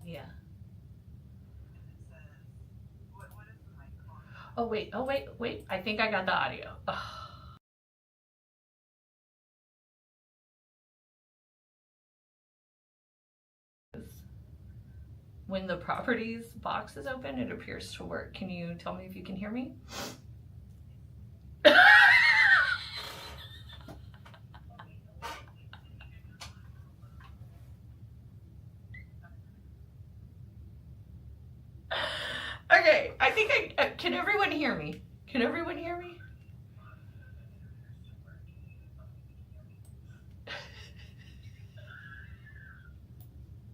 Yeah. Oh, wait. Oh, wait. Wait. I think I got the audio. Ugh. When the properties box is open, it appears to work. Can you tell me if you can hear me? Okay, I think can everyone hear me? Can everyone hear me?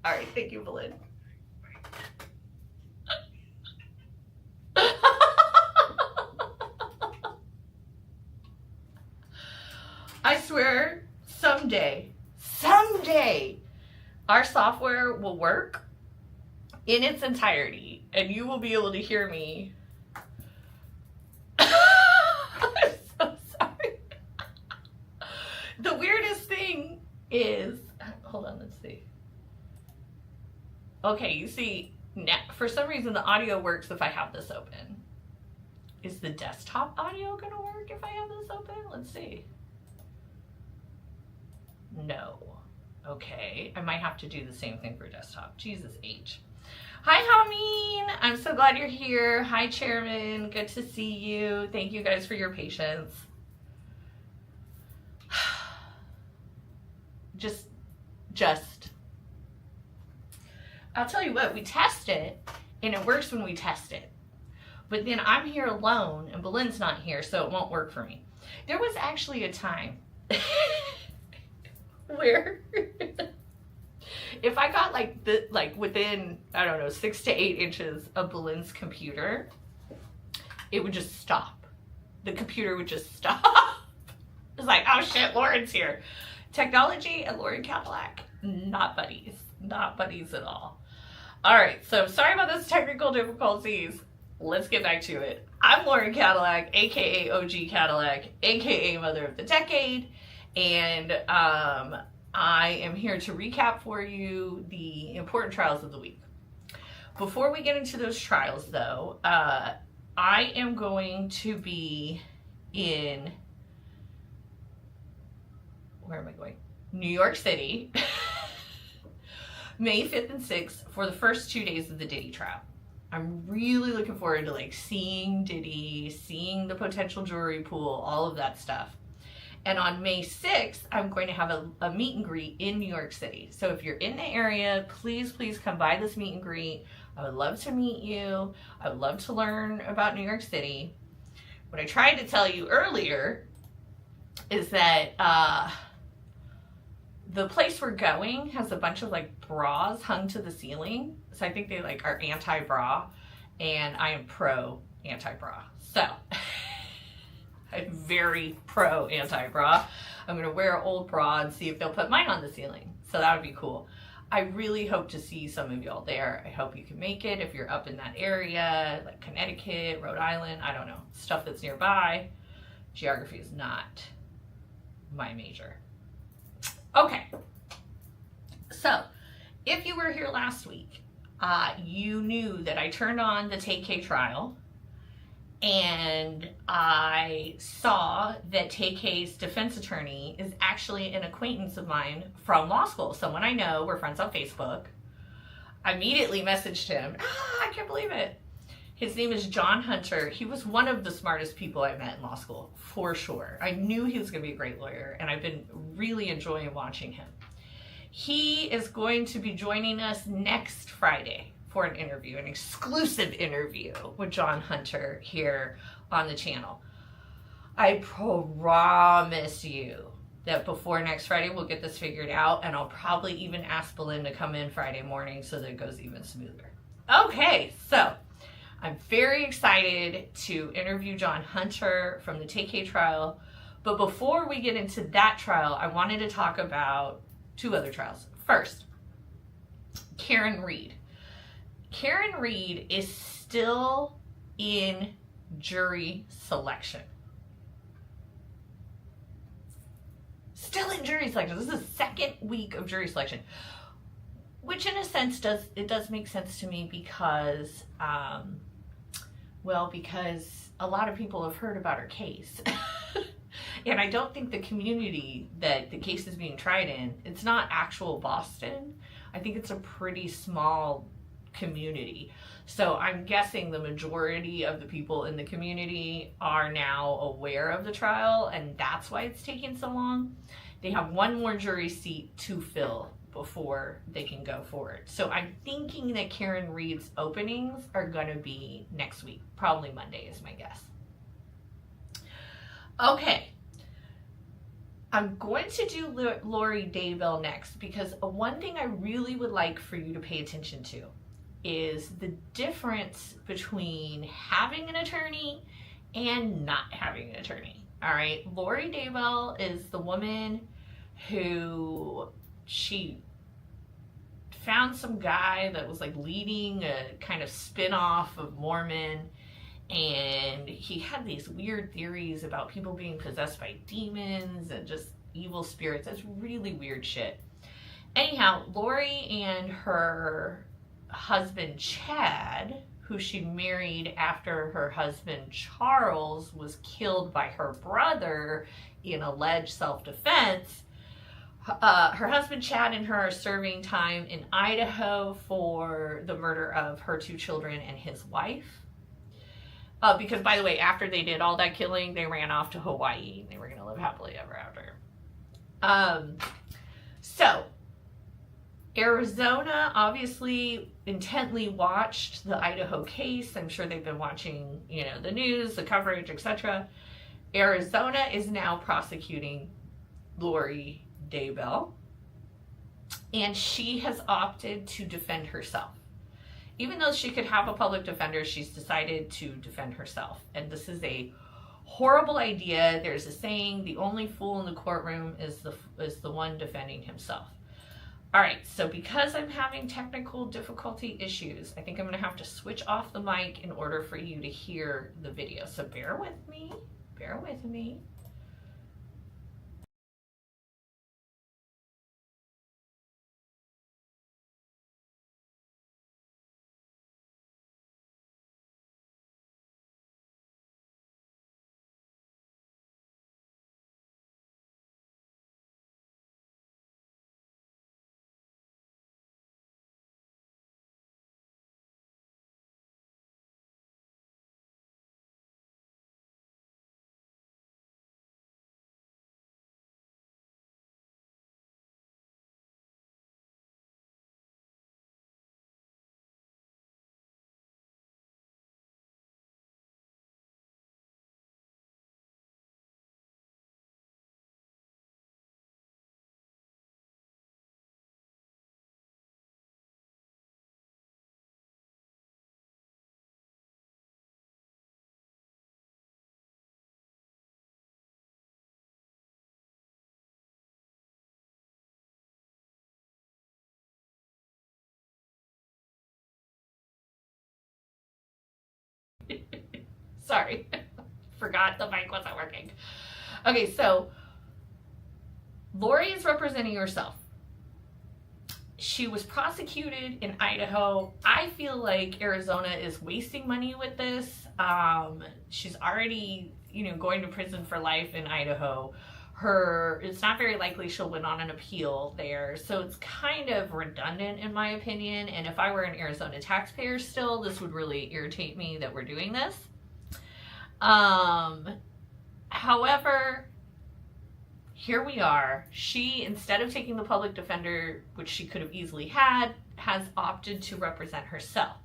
All right, thank you, Belinda. I swear, someday, our software will work in its entirety, and you will be able to hear me. I'm so sorry. The weirdest thing is, hold on, let's see. Okay, you see, now, for some reason the audio works if I have this open. Is the desktop audio gonna work if I have this open? Let's see. No. Okay, I might have to do the same thing for desktop. Jesus H. Hi, Hameen. I'm so glad you're here. Hi, Chairman. Good to see you. Thank you guys for your patience. Just. I'll tell you what, we test it, and it works when we test it. But then I'm here alone, and Belinda's not here, so it won't work for me. There was actually a time where if I got like within, I don't know, 6 to 8 inches of Belinda's computer, it would just stop. The computer would just stop. It's like, oh shit, Lauren's here. Technology and Lori Cadillac, not buddies. Not buddies at all. All right, so sorry about those technical difficulties. Let's get back to it. I'm Lori Cadillac, aka OG Cadillac, aka Mother of the Decade, and I am here to recap for you the important trials of the week. Before we get into those trials, though, I am going to be in, where am I going? New York City, May 5th and 6th for the first 2 days of the Diddy trial. I'm really looking forward to like seeing Diddy, seeing the potential jury pool, all of that stuff. And on May 6th, I'm going to have a meet and greet in New York City. So if you're in the area, please come by this meet and greet. I would love to meet you. I would love to learn about New York City. What I tried to tell you earlier is that the place we're going has a bunch of like bras hung to the ceiling. So I think they like are anti-bra, and I am pro anti-bra. So I'm very pro anti-bra. I'm gonna wear an old bra and see if they'll put mine on the ceiling. So that would be cool. I really hope to see some of y'all there. I hope you can make it if you're up in that area, like Connecticut, Rhode Island, I don't know, stuff that's nearby. Geography is not my major. Okay, so if you were here last week, you knew that I turned on the Tay-K trial, and I saw that Tay-K's defense attorney is actually an acquaintance of mine from law school, someone I know. We're friends on Facebook. I immediately messaged him. I can't believe it. His name is John Hunter. He was one of the smartest people I met in law school, for sure. I knew he was going to be a great lawyer, and I've been really enjoying watching him. He is going to be joining us next Friday for an interview, an exclusive interview with John Hunter here on the channel. I promise you that before next Friday, we'll get this figured out, and I'll probably even ask Belinda to come in Friday morning so that it goes even smoother. Okay, so I'm very excited to interview John Hunter from the Tay-K trial. But before we get into that trial, I wanted to talk about 2 other trials. First, Karen Reed. Karen Reed is still in jury selection. Still in jury selection. This is the 2nd week of jury selection. which in a sense does make sense to me because, well, because a lot of people have heard about her case. And I don't think the community that the case is being tried in, it's not actual Boston. I think it's a pretty small community. So I'm guessing the majority of the people in the community are now aware of the trial, and that's why it's taking so long. They have one more jury seat to fill before they can go forward. So I'm thinking that Karen Reed's openings are gonna be next week. Probably Monday is my guess. Okay. I'm going to do Lori Daybell next because one thing I really would like for you to pay attention to is the difference between having an attorney and not having an attorney. All right, Lori Daybell is the woman who she found some guy that was like leading a kind of spin-off of Mormon, and he had these weird theories about people being possessed by demons and just evil spirits. That's really weird shit. Anyhow, Lori and her husband Chad, who she married after her husband Charles was killed by her brother in alleged self-defense, her husband Chad and her are serving time in Idaho for the murder of her 2 children and his wife. Because, by the way, after they did all that killing, they ran off to Hawaii. They were going to live happily ever after. So, Arizona obviously intently watched the Idaho case. I'm sure they've been watching, the news, the coverage, etc. Arizona is now prosecuting Lori Daybell, and she has opted to defend herself. Even though she could have a public defender, she's decided to defend herself. And this is a horrible idea. There's a saying, the only fool in the courtroom is the one defending himself. All right, so because I'm having technical difficulty issues, I think I'm going to have to switch off the mic in order for you to hear the video. So bear with me. Bear with me. Sorry, forgot the mic wasn't working. Okay, so Lori is representing herself. She was prosecuted in Idaho. I feel like Arizona is wasting money with this. She's already, going to prison for life in Idaho. It's not very likely she'll win on an appeal there. So it's kind of redundant in my opinion. And if I were an Arizona taxpayer still, this would really irritate me that we're doing this. However, here we are. She, instead of taking the public defender, which she could have easily had, has opted to represent herself.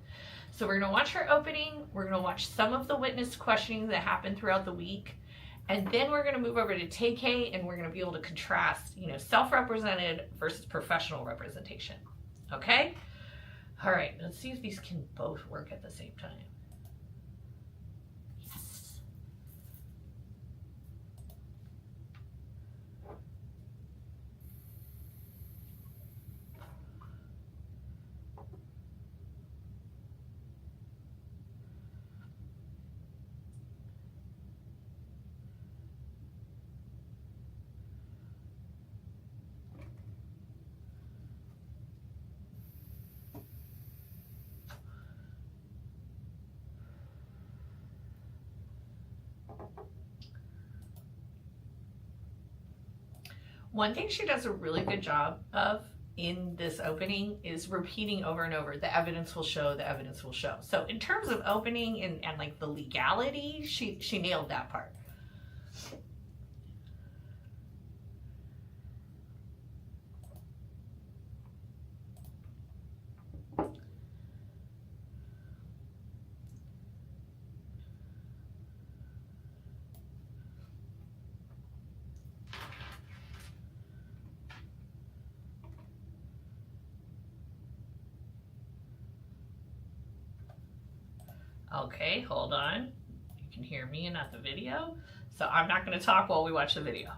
So we're going to watch her opening. We're going to watch some of the witness questioning that happened throughout the week. And then we're going to move over to Tay-K, and we're going to be able to contrast, self-represented versus professional representation. Okay? All right, let's see if these can both work at the same time. One thing she does a really good job of in this opening is repeating over and over, the evidence will show, the evidence will show. So in terms of opening and like the legality, she nailed that part. Okay, hold on. You can hear me and not the video. So I'm not going to talk while we watch the video.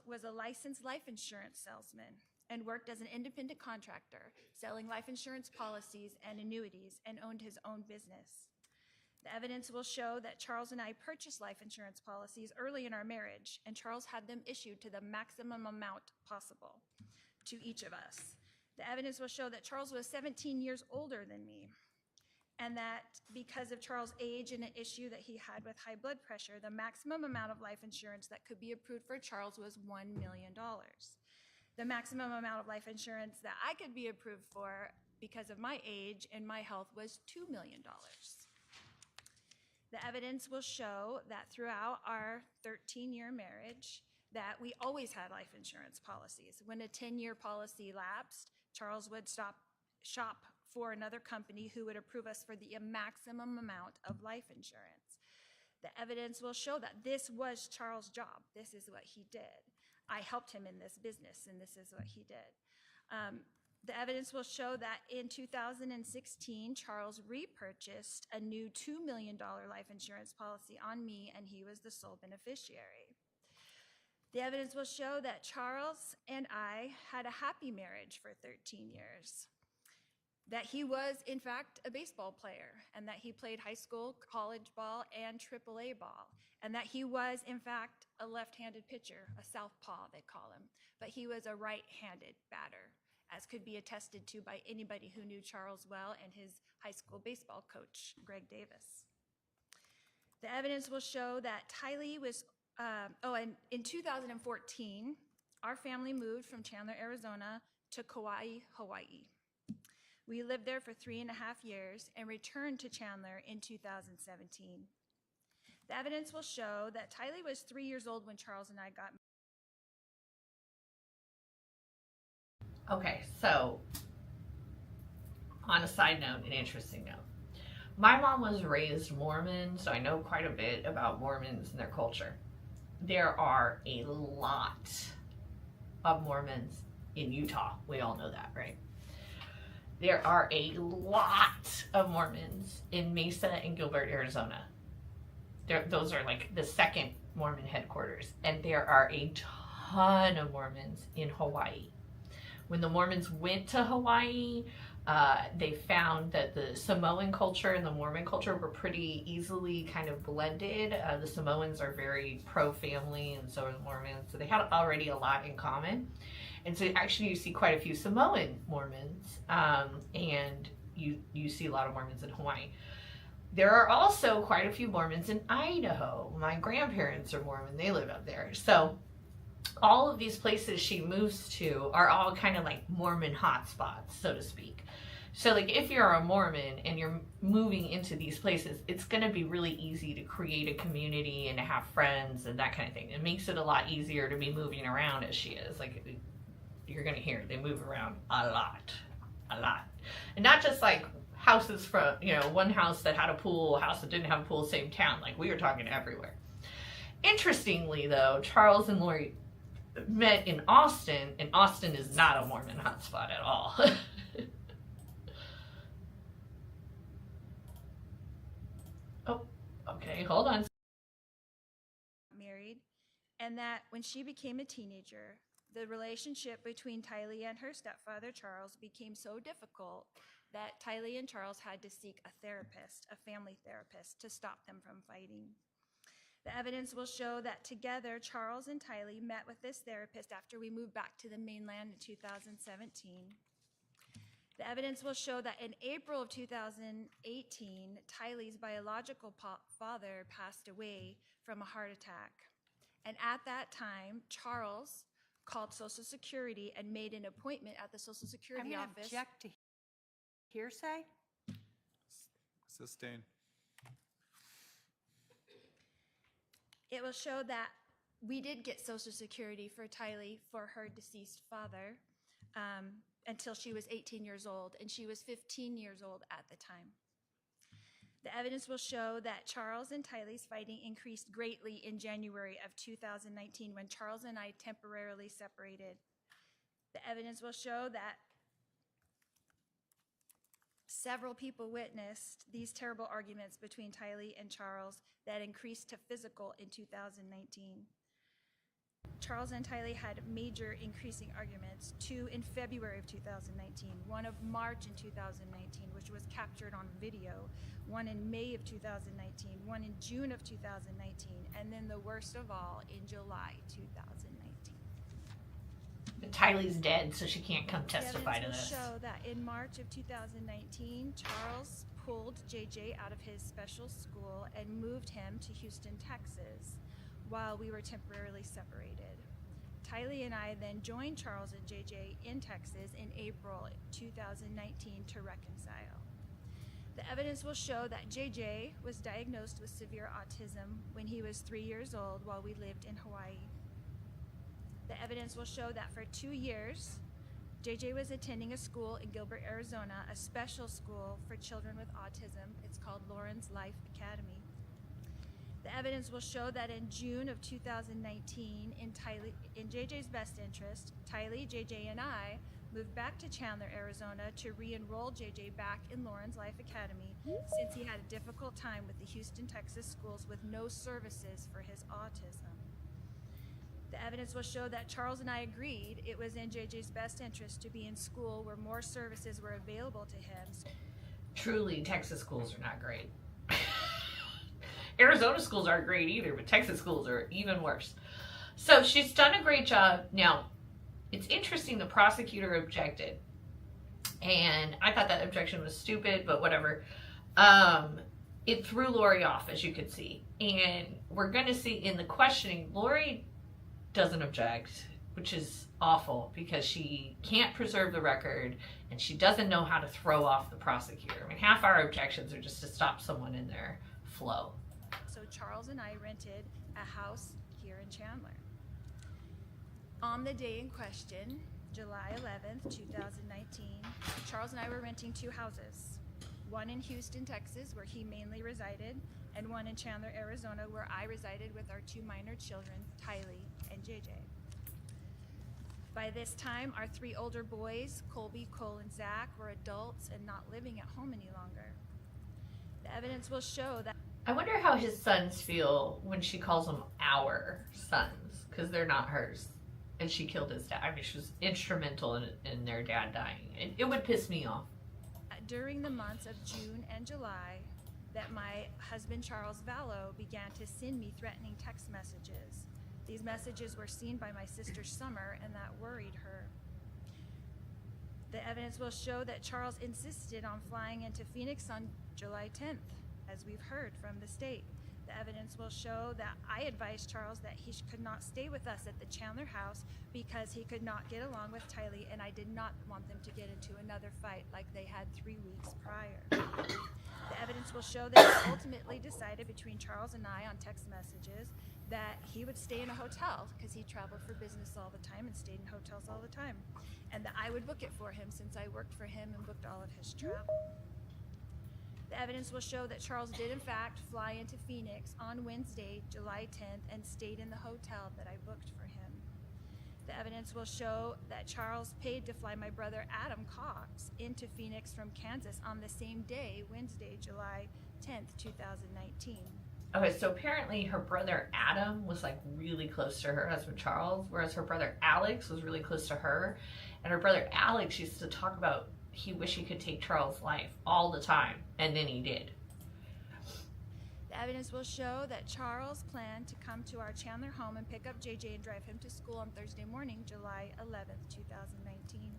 Was a licensed life insurance salesman and worked as an independent contractor, selling life insurance policies and annuities, and owned his own business. The evidence will show that Charles and I purchased life insurance policies early in our marriage, and Charles had them issued to the maximum amount possible to each of us. The evidence will show that Charles was 17 years older than me, and that because of Charles' age and an issue that he had with high blood pressure, the maximum amount of life insurance that could be approved for Charles was $1 million. The maximum amount of life insurance that I could be approved for because of my age and my health was $2 million. The evidence will show that throughout our 13-year marriage, that we always had life insurance policies. When a 10-year policy lapsed, Charles would shop for another company who would approve us for the maximum amount of life insurance. The evidence will show that this was Charles' job. This is what he did. I helped him in this business, and this is what he did. The evidence will show that in 2016, Charles repurchased a new $2 million life insurance policy on me, and he was the sole beneficiary. The evidence will show that Charles and I had a happy marriage for 13 years. That he was, in fact, a baseball player, and that he played high school, college ball, and AAA ball, and that he was, in fact, a left-handed pitcher, a southpaw, they call him, but he was a right-handed batter, as could be attested to by anybody who knew Charles well and his high school baseball coach, Greg Davis. The evidence will show that Ty-Lee was, and in 2014, our family moved from Chandler, Arizona to Kauai, Hawaii. We lived there for 3.5 years and returned to Chandler in 2017. The evidence will show that Ty-Lee was 3 years old when Charles and I got married. Okay, so on a side note, an interesting note. My mom was raised Mormon, so I know quite a bit about Mormons and their culture. There are a lot of Mormons in Utah. We all know that, right? There are a lot of Mormons in Mesa and Gilbert, Arizona. Those are like the second Mormon headquarters. And there are a ton of Mormons in Hawaii. When the Mormons went to Hawaii, they found that the Samoan culture and the Mormon culture were pretty easily kind of blended. The Samoans are very pro-family, and so are the Mormons. So they had already a lot in common. And so actually you see quite a few Samoan Mormons, and you see a lot of Mormons in Hawaii. There are also quite a few Mormons in Idaho. My grandparents are Mormon, they live up there. So all of these places she moves to are all kind of like Mormon hotspots, so to speak. So like if you're a Mormon and you're moving into these places, it's going to be really easy to create a community and to have friends and that kind of thing. It makes it a lot easier to be moving around as she is. Like you're going to hear they move around a lot. And not just like houses from, one house that had a pool, a house that didn't have a pool, same town. Like we were talking everywhere. Interestingly though, Charles and Lori met in Austin, and Austin is not a Mormon hotspot at all. Oh, okay, hold on. married, and that when she became a teenager, the relationship between Ty-Lee and her stepfather, Charles, became so difficult that Ty-Lee and Charles had to seek a therapist, a family therapist, to stop them from fighting. The evidence will show that together, Charles and Tylee met with this therapist after we moved back to the mainland in 2017. The evidence will show that in April of 2018, Tylee's biological father passed away from a heart attack. And at that time, Charles called Social Security and made an appointment at the Social Security I'm office. going to object to hearsay. Sustained. It will show that we did get Social Security for Tylee for her deceased father until she was 18 years old, and she was 15 years old at the time. The evidence will show that Charles and Tylee's fighting increased greatly in January of 2019 when Charles and I temporarily separated. The evidence will show that several people witnessed these terrible arguments between Tylee and Charles that increased to physical in 2019. Charles and Tylee had major increasing arguments, two in February of 2019, one of March in 2019, which was captured on video, one in May of 2019, one in June of 2019, and then the worst of all in July 2019. But Tylee's dead, so she can't come testify to The evidence this. will show that in March of 2019, Charles pulled JJ out of his special school and moved him to Houston, Texas, while we were temporarily separated. Tylee and I then joined Charles and JJ in Texas in April 2019 to reconcile. The evidence will show that JJ was diagnosed with severe autism when he was 3 years old while we lived in Hawaii. The evidence will show that for 2 years, JJ was attending a school in Gilbert, Arizona, a special school for children with autism. It's called Lauren's Life Academy. The evidence will show that in June of 2019, in JJ's best interest, Tylee, JJ, and I moved back to Chandler, Arizona to re-enroll JJ back in Lauren's Life Academy since he had a difficult time with the Houston, Texas schools with no services for his autism. The evidence will show that Charles and I agreed it was in JJ's best interest to be in school where more services were available to him. Truly, Texas schools are not great. Arizona schools aren't great either, but Texas schools are even worse. So she's done a great job. Now, it's interesting, the prosecutor objected. And I thought that objection was stupid, but whatever. It threw Lori off, as you could see. And we're going to see in the questioning, Lori doesn't object, which is awful because she can't preserve the record and she doesn't know how to throw off the prosecutor. I mean, half our objections are just to stop someone in their flow. So Charles and I rented a house here in Chandler. On the day in question, July 11th, 2019, Charles and I were renting two houses. One in Houston, Texas, where he mainly resided, and one in Chandler, Arizona, where I resided with our two minor children, Tylee and JJ. By this time, our three older boys, Colby, Cole, and Zach, were adults and not living at home any longer. The evidence will show that. I wonder how his sons feel when she calls them our sons, because they're not hers. And she killed his dad. I mean, she was instrumental in their dad dying. It would piss me off. During the months of June and July, that my husband, Charles Vallow, began to send me threatening text messages. These messages were seen by my sister Summer, and that worried her. The evidence will show that Charles insisted on flying into Phoenix on July 10th, as we've heard from the state. The evidence will show that I advised Charles that he could not stay with us at the Chandler house because he could not get along with Tylee, and I did not want them to get into another fight like they had 3 weeks prior. The evidence will show that it ultimately decided between Charles and I on text messages that he would stay in a hotel because he traveled for business all the time and stayed in hotels all the time, and that I would book it for him since I worked for him and booked all of his travel. The evidence will show that Charles did in fact fly into Phoenix on Wednesday, July 10th, and stayed in the hotel that I booked for him. The evidence will show that Charles paid to fly my brother Adam Cox into Phoenix from Kansas on the same day, Wednesday, July 10th, 2019. Okay, so apparently her brother Adam was like really close to her husband Charles, whereas her brother Alex was really close to her. And her brother Alex used to talk about he wished he could take Charles' life all the time, and then he did. The evidence will show that Charles planned to come to our Chandler home and pick up JJ and drive him to school on Thursday morning, July 11th, 2019.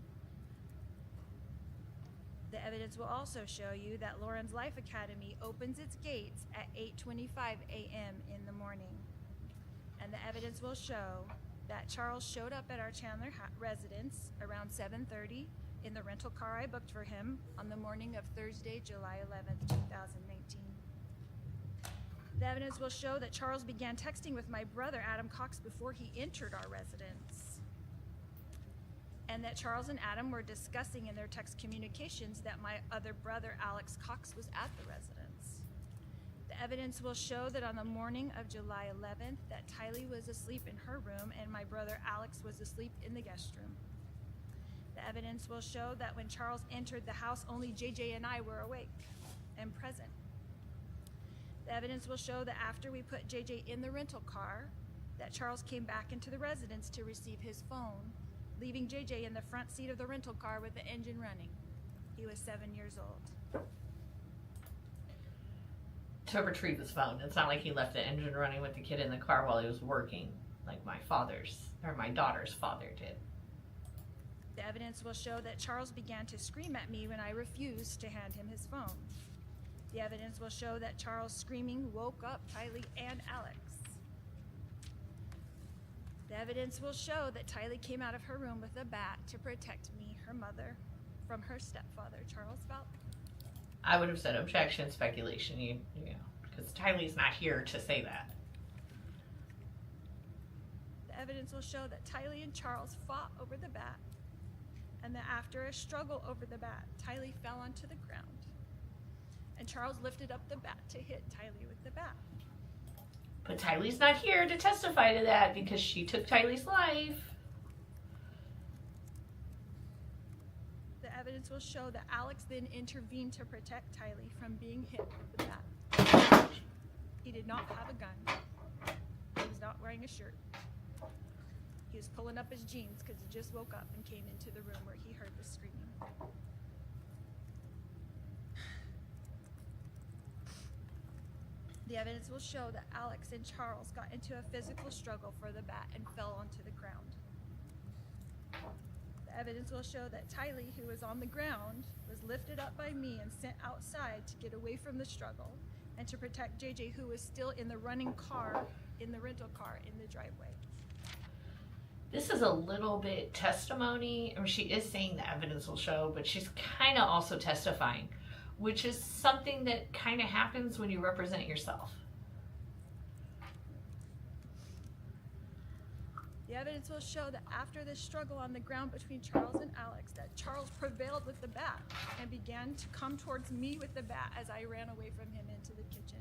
The evidence will also show you that Lauren's Life Academy opens its gates at 8:25 a.m. in the morning. And the evidence will show that Charles showed up at our Chandler residence around 7:30 in the rental car I booked for him on the morning of Thursday, July 11th, 2019. The evidence will show that Charles began texting with my brother, Adam Cox, before he entered our residence. And that Charles and Adam were discussing in their text communications that my other brother, Alex Cox, was at the residence. The evidence will show that on the morning of July 11th, that Tylee was asleep in her room and my brother, Alex, was asleep in the guest room. The evidence will show that when Charles entered the house, only JJ and I were awake and present. The evidence will show that after we put JJ in the rental car, that Charles came back into the residence to receive his phone, leaving JJ in the front seat of the rental car with the engine running. He was 7 years old. To retrieve his phone. It's not like he left the engine running with the kid in the car while he was working, like my daughter's father did. The evidence will show that Charles began to scream at me when I refused to hand him his phone. The evidence will show that Charles' screaming woke up Tylee and Alex. The evidence will show that Tylee came out of her room with a bat to protect me, her mother, from her stepfather, Charles Vallow. I would have said objection, speculation, you know, because Tylee's not here to say that. The evidence will show that Tylee and Charles fought over the bat, and that after a struggle over the bat, Tylee fell onto the ground. And Charles lifted up the bat to hit Tylee with the bat. But Tylee's not here to testify to that because she took Tylee's life. The evidence will show that Alex then intervened to protect Tylee from being hit with the bat. He did not have a gun. He was not wearing a shirt. He was pulling up his jeans because he just woke up and came into the room where he heard the screaming. The evidence will show that Alex and Charles got into a physical struggle for the bat and fell onto the ground. The evidence will show that Tylee, who was on the ground, was lifted up by me and sent outside to get away from the struggle and to protect JJ, who was still in the running car, in the rental car, in the driveway. This is a little bit testimony. I mean, she is saying the evidence will show, but she's kind of also testifying, which is something that kind of happens when you represent yourself. The evidence will show that after this struggle on the ground between Charles and Alex, that Charles prevailed with the bat and began to come towards me with the bat as I ran away from him into the kitchen.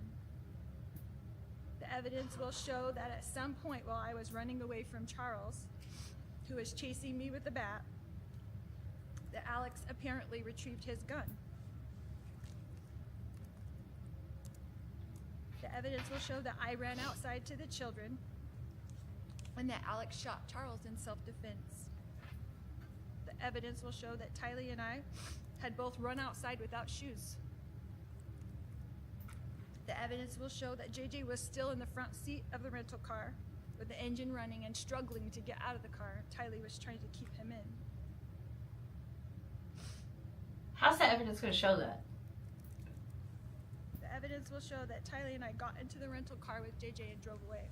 The evidence will show that at some point while I was running away from Charles, who was chasing me with the bat, that Alex apparently retrieved his gun. The evidence will show that I ran outside to the children and that Alex shot Charles in self-defense. The evidence will show that Tylee and I had both run outside without shoes. The evidence will show that JJ was still in the front seat of the rental car with the engine running and struggling to get out of the car. Tylee was trying to keep him in. How's the evidence going to show that? The evidence will show that Tylee and I got into the rental car with JJ and drove away.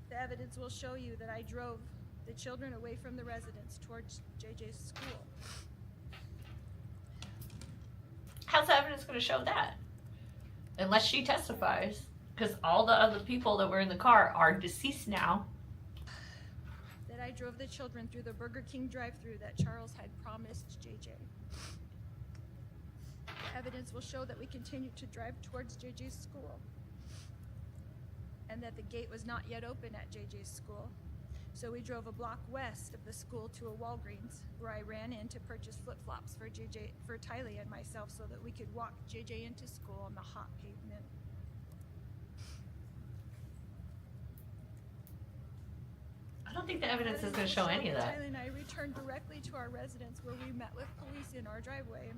The evidence will show you that I drove the children away from the residence towards JJ's school. How's the evidence going to show that? Unless she testifies, because all the other people that were in the car are deceased now. That I drove the children through the Burger King drive-thru that Charles had promised JJ. The evidence will show that we continued to drive towards JJ's school and that the gate was not yet open at JJ's school. So we drove a block west of the school to a Walgreens where I ran in to purchase flip-flops for Tylee and myself so that we could walk JJ into school on the hot pavement. I don't think the evidence is going to show any of that. Tylee and I returned directly to our residence where we met with police in our driveway.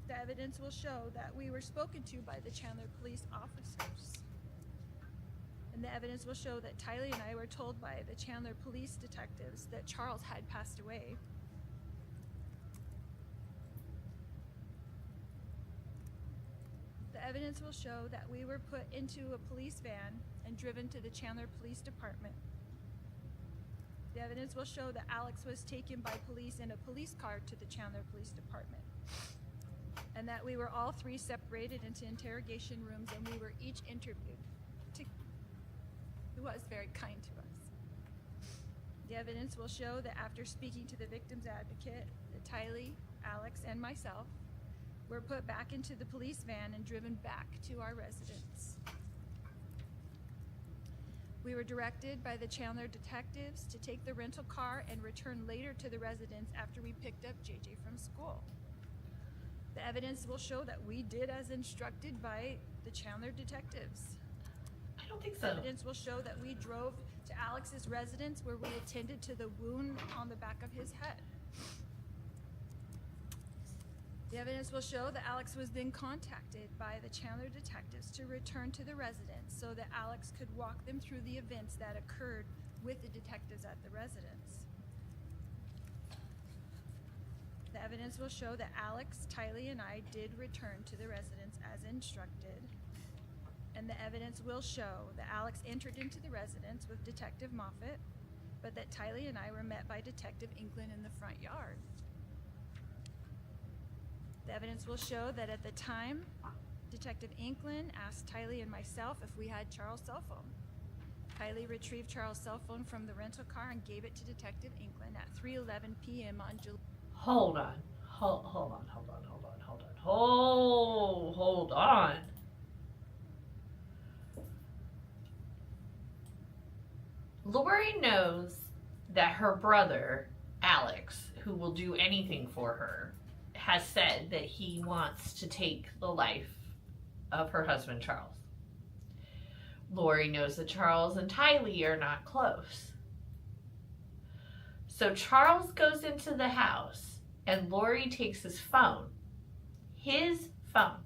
The evidence will show that we were spoken to by the Chandler police officers. And the evidence will show that Tylee and I were told by the Chandler police detectives that Charles had passed away. The evidence will show that we were put into a police van and driven to the Chandler Police Department. The evidence will show that Alex was taken by police in a police car to the Chandler Police Department. And that we were all three separated into interrogation rooms and we were each interviewed. He was very kind to us. The evidence will show that after speaking to the victim's advocate, that Tylee, Alex, and myself were put back into the police van and driven back to our residence. We were directed by the Chandler detectives to take the rental car and return later to the residence after we picked up JJ from school. The evidence will show that we did as instructed by the Chandler detectives. I don't think so. Evidence will show that we drove to Alex's residence where we attended to the wound on the back of his head. The evidence will show that Alex was then contacted by the Chandler detectives to return to the residence so that Alex could walk them through the events that occurred with the detectives at the residence. The evidence will show that Alex, Tylee, and I did return to the residence as instructed. And the evidence will show that Alex entered into the residence with Detective Moffett, but that Tylee and I were met by Detective Inkland in the front yard. The evidence will show that at the time, Detective Inkland asked Tylee and myself if we had Charles' cell phone. Tylee retrieved Charles' cell phone from the rental car and gave it to Detective Inkland at 3:11 p.m. on July. Hold on. Hold on. Lori knows that her brother, Alex, who will do anything for her, has said that he wants to take the life of her husband, Charles. Lori knows that Charles and Tylee are not close. So Charles goes into the house and Lori takes his phone. His phone.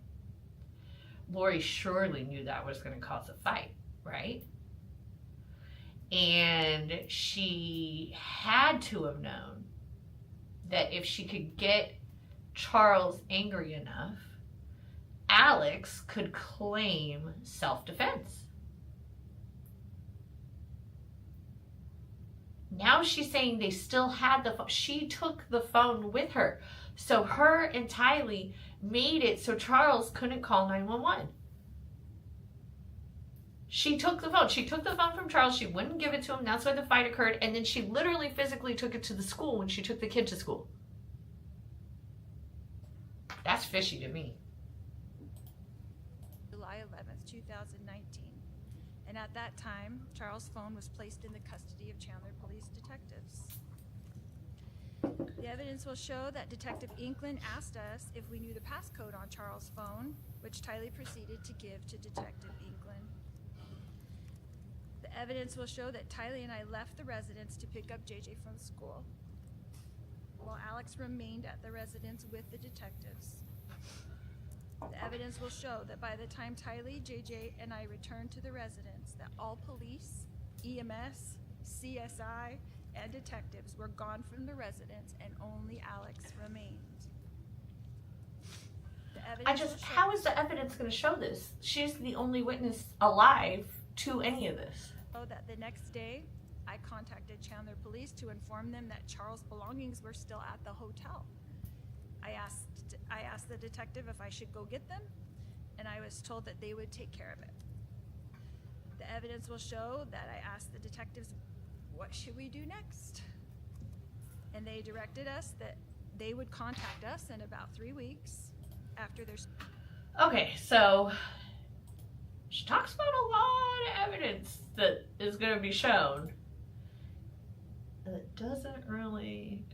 Lori surely knew that was going to cause a fight, right? And she had to have known that if she could get Charles angry enough, Alex could claim self-defense. Now she's saying they still had the phone. She took the phone with her. So her and Tylee made it so Charles couldn't call 911. She took the phone. She took the phone from Charles. She wouldn't give it to him. That's why the fight occurred. And then she literally physically took it to the school when she took the kid to school. That's fishy to me. July 11th, 2019. And at that time, Charles' phone was placed in the custody of Chandler police detectives. The evidence will show that Detective Inkland asked us if we knew the passcode on Charles' phone, which Tylee proceeded to give to Detective Inkland. The evidence will show that Tylee and I left the residence to pick up JJ from school, while Alex remained at the residence with the detectives. The evidence will show that by the time Tylee, JJ, and I returned to the residence, that all police, EMS, CSI, and detectives were gone from the residence and only Alex remained. How is the evidence going to show this? She's the only witness alive to any of this. That the next day, I contacted Chandler police to inform them that Charles' belongings were still at the hotel. I asked the detective if I should go get them, and I was told that they would take care of it. The evidence will show that I asked the detectives, what should we do next? And they directed us that they would contact us in about 3 weeks after their... Okay, so she talks about a lot of evidence that is going to be shown that doesn't really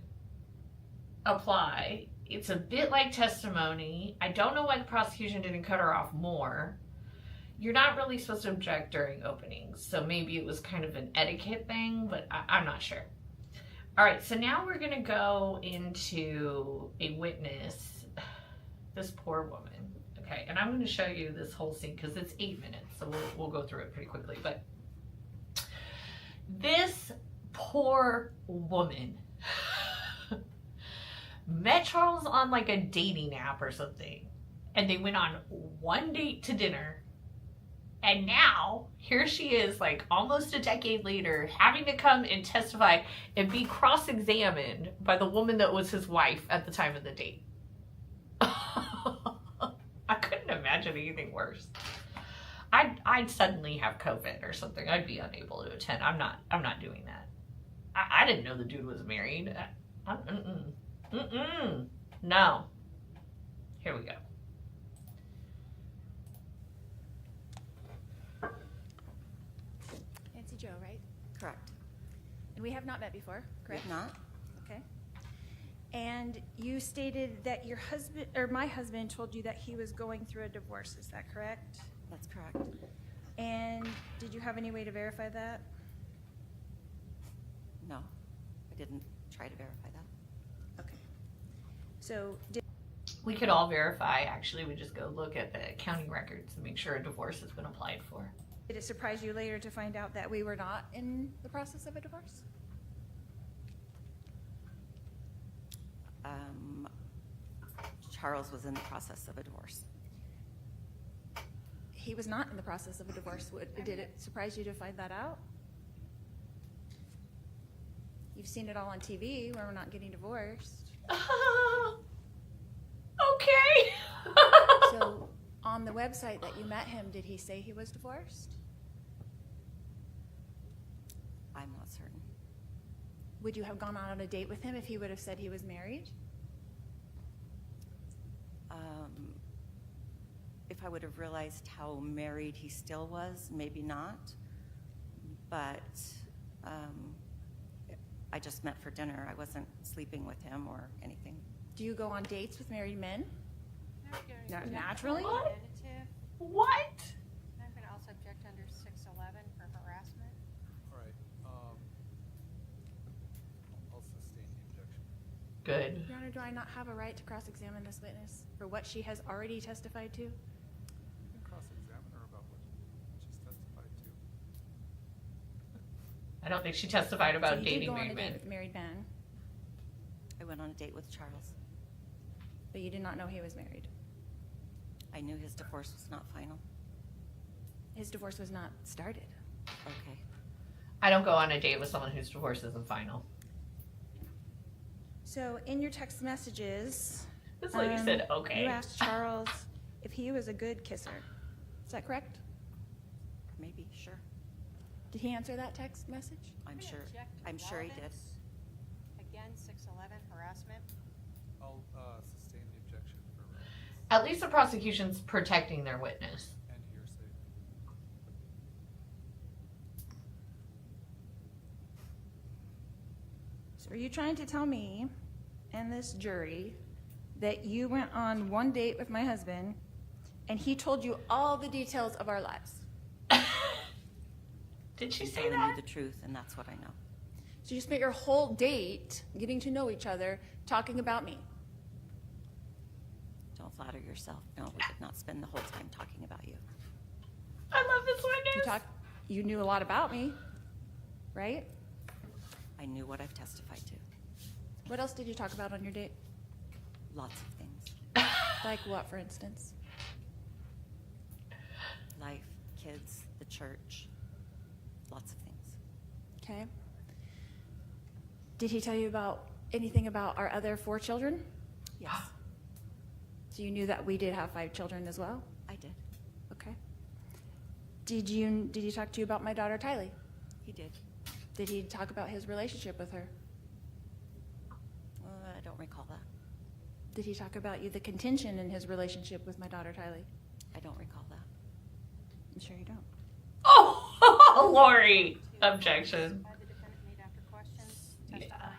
apply. It's a bit like testimony. I don't know why the prosecution didn't cut her off more. you're not really supposed to object during openings. So maybe it was kind of an etiquette thing, but I'm not sure. All right, so now we're gonna go into a witness, this poor woman. Okay, and I'm gonna show you this whole scene because it's 8 minutes, so we'll go through it pretty quickly. But this poor woman met Charles on like a dating app or something, and they went on one date to dinner, and now here she is, like almost a decade later, having to come and testify and be cross-examined by the woman that was his wife at the time of the date. I couldn't imagine anything worse. I'd suddenly have COVID or something. I'd be unable to attend. I'm not doing that. I didn't know the dude was married. No. Here we go. Nancy Joe, right? Correct. And we have not met before, correct? If not, Okay. And you stated that your husband, or my husband, told you that he was going through a divorce. Is that correct? that's correct. And did you have any way to verify that? No, I didn't try to verify that. Okay. So did We could all verify. Actually, we just go look at the county records and make sure a divorce has been applied for. it surprise you later to find out that we were not in the process of a divorce? Charles was in the process of a divorce. He was not in the process of a divorce. Did it surprise you to find that out? You've seen it all on TV where we're not getting divorced. Okay. So on the website that you met him, did he say he was divorced? I'm not certain. Would you have gone on a date with him if he would have said he was married? If I would have realized how married he still was, maybe not. But I just met for dinner. I wasn't sleeping with him or anything. Do you go on dates with married men? Not Naturally? What? Definitive. What? I'm going to also object under 611 for harassment. All right, I'll sustain the objection. Good. Your Honor, do I not have a right to cross-examine this witness for what she has already testified to? You can cross-examine her about what she's testified to. I don't think she testified So about you did dating go on married a date men. with a married man, I went on a date with Charles. but you did not know he was married. I knew his divorce was not final. His divorce was not started. Okay. I don't go on a date with someone whose divorce isn't final. So in your text messages, This lady said, okay. you asked Charles if he was a good kisser. Is that correct? Maybe, sure. Did he answer that text message? I'm gonna sure. object to I'm sure he did. relevance. Again, 611 harassment. I'll sustain the objection for relevance At least the prosecution's protecting their witness. and hearsay. So are you trying to tell me and this jury that you went on one date with my husband and he told you all the details of our lives? Did she He's say telling that? you the truth, and that's what I know. So you spent your whole date getting to know each other, talking about me. Don't flatter yourself. No, we did not spend the whole time talking about you. I love this witness. You knew a lot about me, right? I knew what I've testified to. What else did you talk about on your date? Lots of things. Like what, for instance? Life, kids, the church, lots of things. Okay. Did he tell you about anything about our other 4 children? Yes, So you knew that we did have 5 children as well? I did. Okay. Did he talk to you about my daughter Tylee? He did. Did he talk about his relationship with her? I don't recall that. Did he talk about the contention in his relationship with my daughter Tylee? I don't recall that. I'm sure you don't. Oh, Lori. Objection. By the defendant made after questions. Yeah.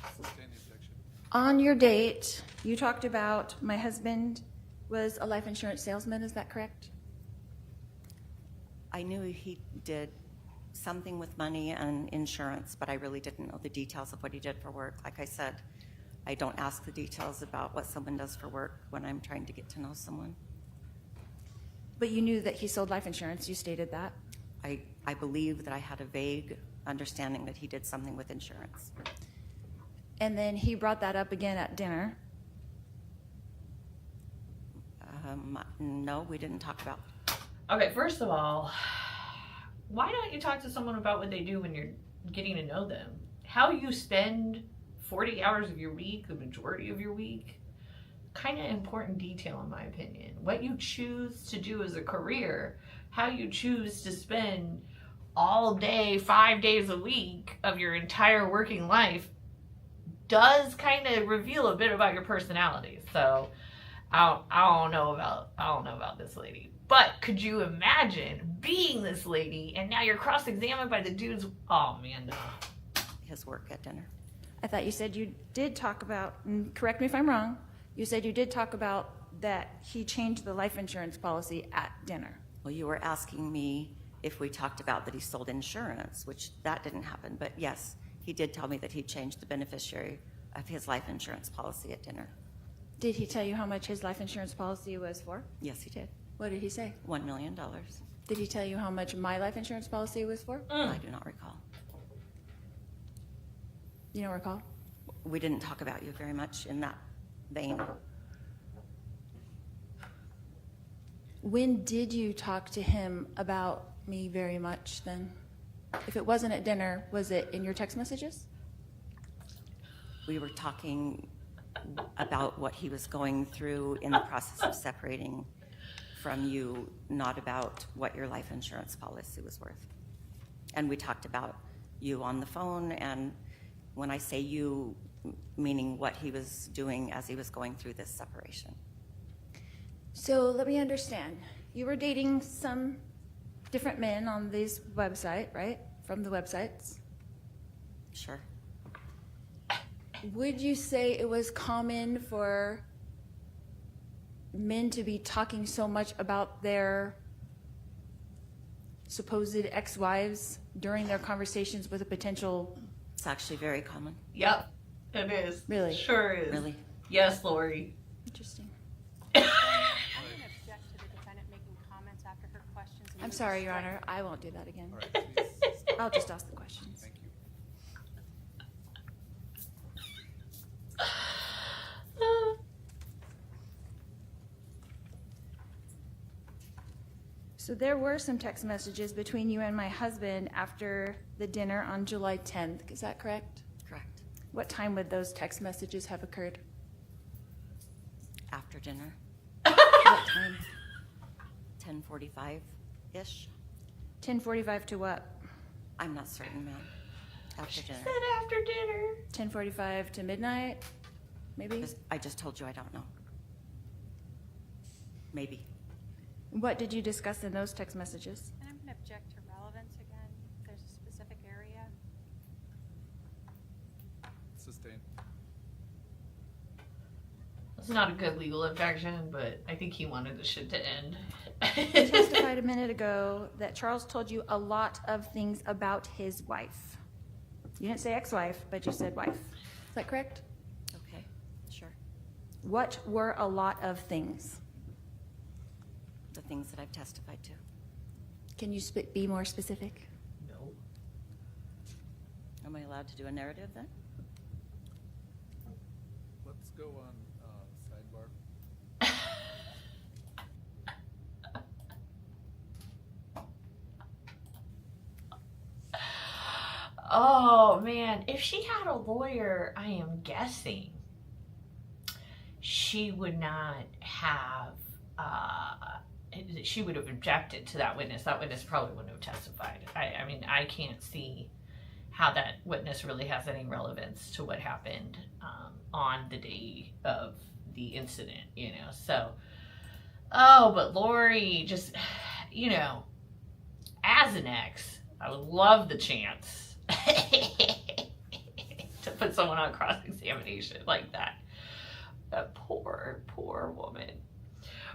Testifying. Sustain the objection. On your date, you talked about my husband was a life insurance salesman, is that correct? I knew he did something with money and insurance, but I really didn't know the details of what he did for work. Like I said, I don't ask the details about what someone does for work when I'm trying to get to know someone. But you knew that he sold life insurance. You stated that. I believe that I had a vague understanding that he did something with insurance. And then he brought that up again at dinner. No, we didn't talk about. Okay, first of all, why don't you talk to someone about what they do when you're getting to know them? How you spend 40 hours of your week, the majority of your week, kind of important detail in my opinion. What you choose to do as a career, how you choose to spend all day, 5 days a week of your entire working life does kind of reveal a bit about your personality. So I don't know about this lady. But could you imagine being this lady and now you're cross-examined by the dudes? Oh man, no. His work at dinner. I thought you said you did talk about, and correct me if I'm wrong, you said you did talk about that he changed the life insurance policy at dinner. Well, you were asking me if we talked about that he sold insurance, which that didn't happen. But yes, he did tell me that he changed the beneficiary of his life insurance policy at dinner. Did he tell you how much his life insurance policy was for? Yes, he did. What did he say? $1 million. Did he tell you how much my life insurance policy was for? I do not recall. You don't recall? We didn't talk about you very much in that vein. When did you talk to him about me very much then? If it wasn't at dinner, was it in your text messages? We were talking about what he was going through in the process of separating from you, not about what your life insurance policy was worth. And we talked about you on the phone, and when I say you, meaning what he was doing as he was going through this separation. So let me understand. You were dating some different men on this website, right? From the websites. Sure. Would you say it was common for men to be talking so much about their supposed ex-wives during their conversations with a potential? It's actually very common. Yep, it is. Really? Sure is. Really. Yes, Lori. Interesting. I'm going to object to the defendant making comments after her questions. and I'm then sorry, Your strike Honor. I won't do that again. All right, please stop. I'll just ask the questions. Thank you. So there were some text messages between you and my husband after the dinner on July 10th. Is that correct? Correct. What time would those text messages have occurred? After dinner, What time? 10:45-ish. 10:45 to what? I'm not certain, ma'am. After dinner. Said after dinner. 10:45 to midnight, maybe? I just told you I don't know. Maybe. What did you discuss in those text messages? And I'm going to object to relevance again. If there's a specific area. Sustained. It's not a good legal objection, but I think he wanted the shit to end. You testified a minute ago that Charles told you a lot of things about his wife. You didn't say ex-wife, but you said wife. Is that correct? Okay, sure. What were a lot of things? The things that I've testified to. Can you be more specific? No. Am I allowed to do a narrative then? Let's go on sidebar. Oh man, if she had a lawyer, I am guessing she would not have, she would have objected to that witness. That witness probably wouldn't have testified. I mean, I can't see how that witness really has any relevance to what happened on the day of the incident, you know. So, oh, but Lori, just, you know, as an ex, I would love the chance to put someone on cross-examination like that. That poor woman.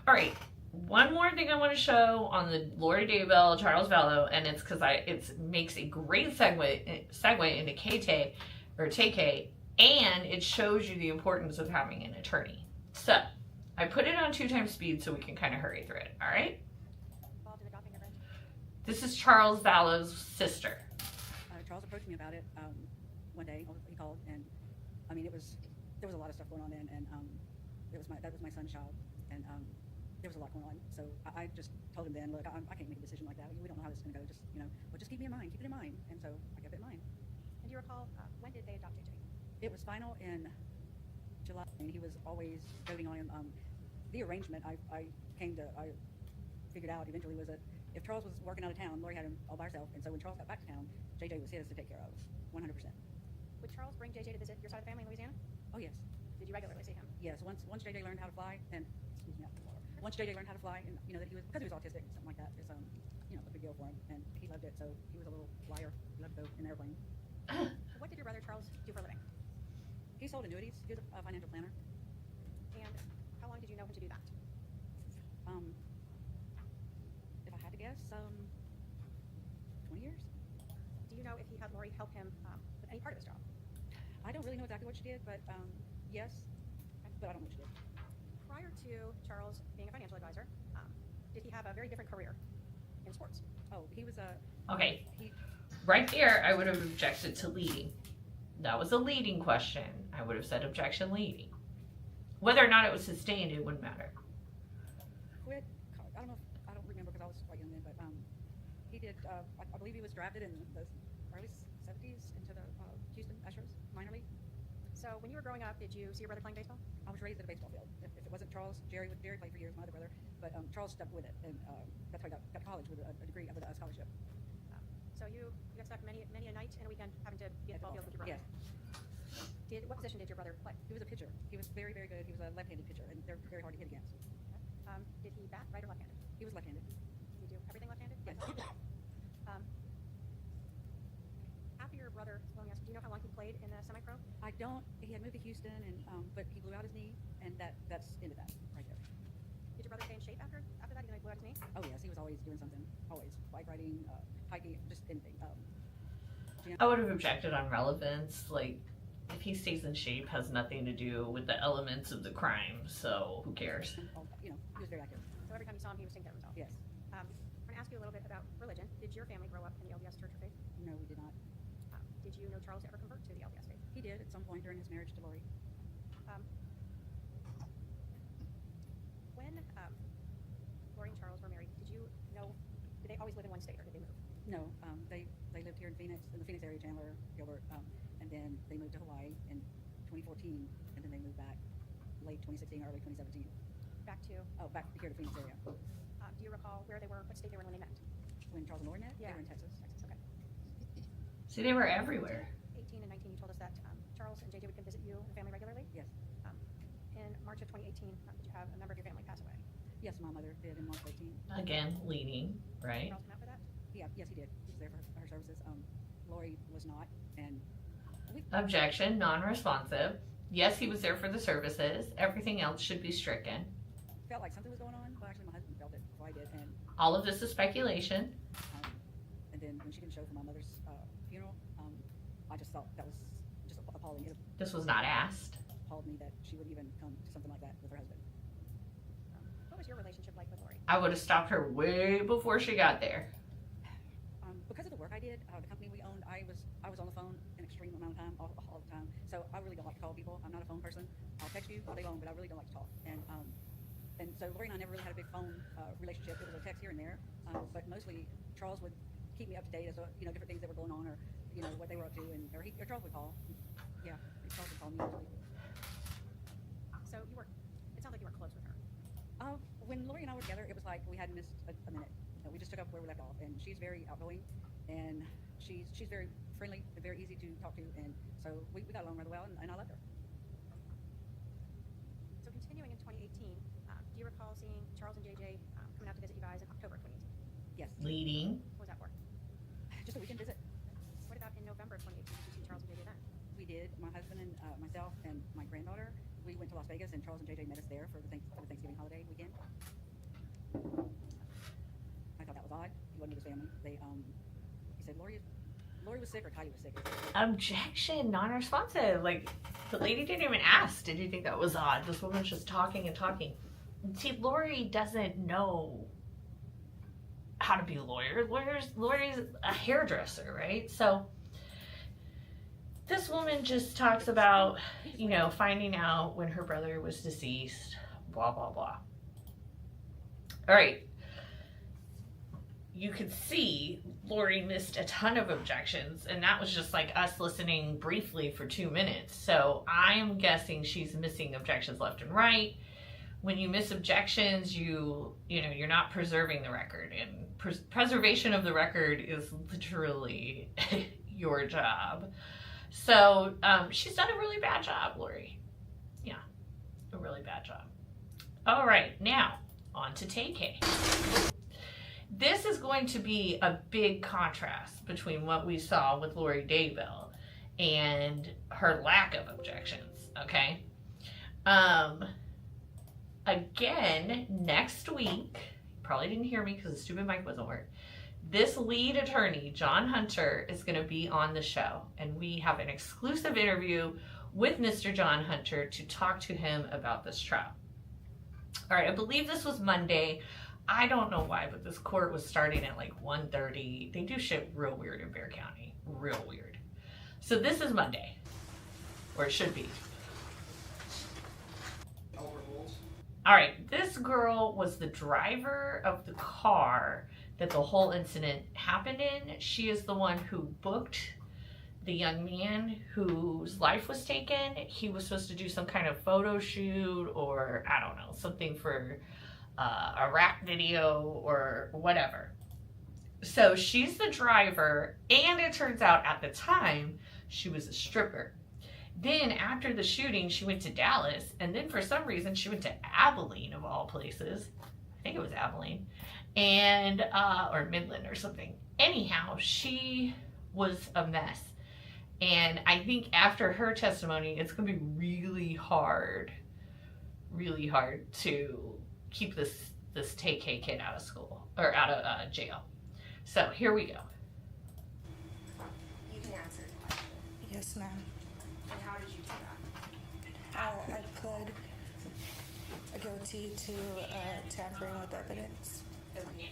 All right, one more thing I want to show on the Lori Daybell, Charles Vallow, and it's because it makes a great segue into Tay-K, and it shows you the importance of having an attorney. So I put it on 2 times speed so we can kind of hurry through it. All right. Involved in adopting a friend? This is Charles Vallow's sister. Charles approached me about it one day. He called, and I mean, there was a lot of stuff going on then, and that was my son's child, and there was a lot going on. So I just told him then, look, I can't make a decision like that. We don't know how this is going to go. Just keep me in mind, keep it in mind. And so I kept it in mind. And do you recall, when did they adopt JJ? It was final in July, and he was always doting on him. The arrangement I figured out eventually was that if Charles was working out of town, Lori had him all by herself, and so when Charles got back to town, JJ was his to take care of, 100%. Would Charles bring JJ to visit your side of the family in Louisiana? Oh yes, Did you regularly see him? yes. Once JJ learned how to fly, and excuse me, once JJ learned how to fly, and you know that because he was autistic, something like that, it's a big deal for him, and he loved it. So he was a little flyer. He loved to go in an airplane. What did your brother Charles do for a living? He sold annuities. He was a financial planner. And how long did you know him to do that? If I had to guess, 20 years. Do you know if he had Lori help him with any part of his job? I don't really know exactly what she did, but yes, but I don't know what she did. Prior to Charles being a financial advisor, did he have a very different career in sports? Oh, he was a Okay. he. Right there, I would have objected to leading. That was a leading question. I would have said objection leading. Whether or not it was sustained, it wouldn't matter. Quit. I don't remember because I was quite young then, but he did. I believe he was drafted in the early 70s into the Houston Astros minor league. So when you were growing up, did you see your brother playing baseball? I was raised at a baseball field. If it wasn't Charles, Jerry played for years, my other brother, but Charles stuck with it, and that's how I got to college with a degree, with a scholarship. So you got stuck many a night and a weekend having to be at the ball field with your brother. Yes. What position did your brother play? He was a pitcher. He was very, very good. He was a left-handed pitcher, and they're very hard to hit against. Did he bat right or left-handed? He was left-handed. Did he do everything left-handed? Yes. After your brother, let me ask, do you know how long he played in the semi-pro? I don't. He had moved to Houston, and but he blew out his knee, and that's ended that right there. Did your brother stay in shape after that, even though he blew out his knee? Oh yes, he was always doing something. Always bike riding, hiking, just anything. I would have objected on relevance. Like, if he stays in shape, has nothing to do with the elements of the crime. So who cares? He was very active. So every time you saw him, he was taking care of himself. Yes. I'm going to ask you a little bit about religion. Did your family grow up in the LDS Church or faith? No, we did not. Did you know Charles ever convert to the LDS faith? He did at some point during his marriage to Lori. When Lori and Charles were married, did they always live in one state or did they move? No, they lived here in Phoenix, in the Phoenix area, Chandler, Gilbert, and then they moved to Hawaii in 2014, and then they moved back late 2016, early 2017. Back to, Back here to Phoenix area. do you recall where they were, what state they were in when they met? When Charles and Lori met, Yeah. they were in Texas. Texas, okay. See, they were everywhere. 18 and 19, you told us that Charles and JJ would come visit you and the family regularly. Yes. In March of 2018, did you have a member of your family pass away? Yes, my mother did in March 18. Again, leading, right? Charles come out for that? Yeah, yes, he did. He was there for her services. Lori was not, and Objection, non-responsive. Yes, he was there for the services. Everything else should be stricken. felt like something was going on. Well, actually, my husband felt it before I did, and All of this is speculation. then when she didn't show for my mother's funeral, I just thought that was just appalling. It This was not asked. appalled me that she would even come to something like that with her husband. What was your relationship like with Lori? I would have stopped her way before she got there. Because of the work I did, the company we owned, I was on the phone an extreme amount of time, all the time. So I really don't like to call people. I'm not a phone person. I'll text you all day long, but I really don't like to talk. And so Lori and I never really had a big phone relationship. It was a text here and there, but mostly Charles would keep me up to date as to, different things that were going on, or what they were up to, or Charles would call. Yeah, Charles would call me usually. So it sounds like you were close with her. When Lori and I were together, it was like we hadn't missed a minute. We just took up where we left off, and she's very outgoing, and she's very friendly and very easy to talk to, and so we got along rather well, and I loved her. So continuing in 2018, do you recall seeing Charles and JJ coming out to visit you guys in October of 2018? Yes, Leading. What was that for? just a weekend visit. What about in November of 2018? Did you see Charles and JJ then? We did. My husband and myself and my granddaughter. We went to Las Vegas, and Charles and JJ met us there for the Thanksgiving holiday weekend. I thought that was odd. He wasn't with his family. He said Lori was sick or Teddy was sick. Objection, non-responsive. Like, the lady didn't even ask, did you think that was odd? This woman's just talking and talking. See, Lori doesn't know how to be a lawyer. Lori's a hairdresser, right? So this woman just talks about, you know, finding out when her brother was deceased, blah, blah, blah. All right. You could see Lori missed a ton of objections, and that was just like us listening briefly for 2 minutes. So I'm guessing she's missing objections left and right. When you miss objections, you know, you're not preserving the record, and preservation of the record is literally your job. So she's done a really bad job, Lori. Yeah, a really bad job. All right, now on to Tay-K. This is going to be a big contrast between what we saw with Lori Daybell and her lack of objections, okay? Again, next week, probably didn't hear me because the stupid mic wasn't working. This lead attorney, John Hunter, is going to be on the show, and we have an exclusive interview with Mr. John Hunter to talk to him about this trial. All right, I believe this was Monday. I don't know why, but this court was starting at like 1:30. They do shit real weird in Bexar County. Real weird. So this is Monday, or it should be. All right, this girl was the driver of the car that the whole incident happened in. She is the one who booked the young man whose life was taken. He was supposed to do some kind of photo shoot or, I don't know, something for a rap video or whatever. So she's the driver, and it turns out at the time she was a stripper. Then after the shooting, she went to Dallas, and then for some reason she went to Abilene of all places. I think it was Abilene, and or Midland or something. Anyhow, she was a mess, and I think after her testimony, it's gonna be really hard to keep this Tay-K kid out of school or out of jail. So here we go. You can answer the question. Yes, ma'am. And how did you do that? I pled a guilty to tampering with evidence. Okay.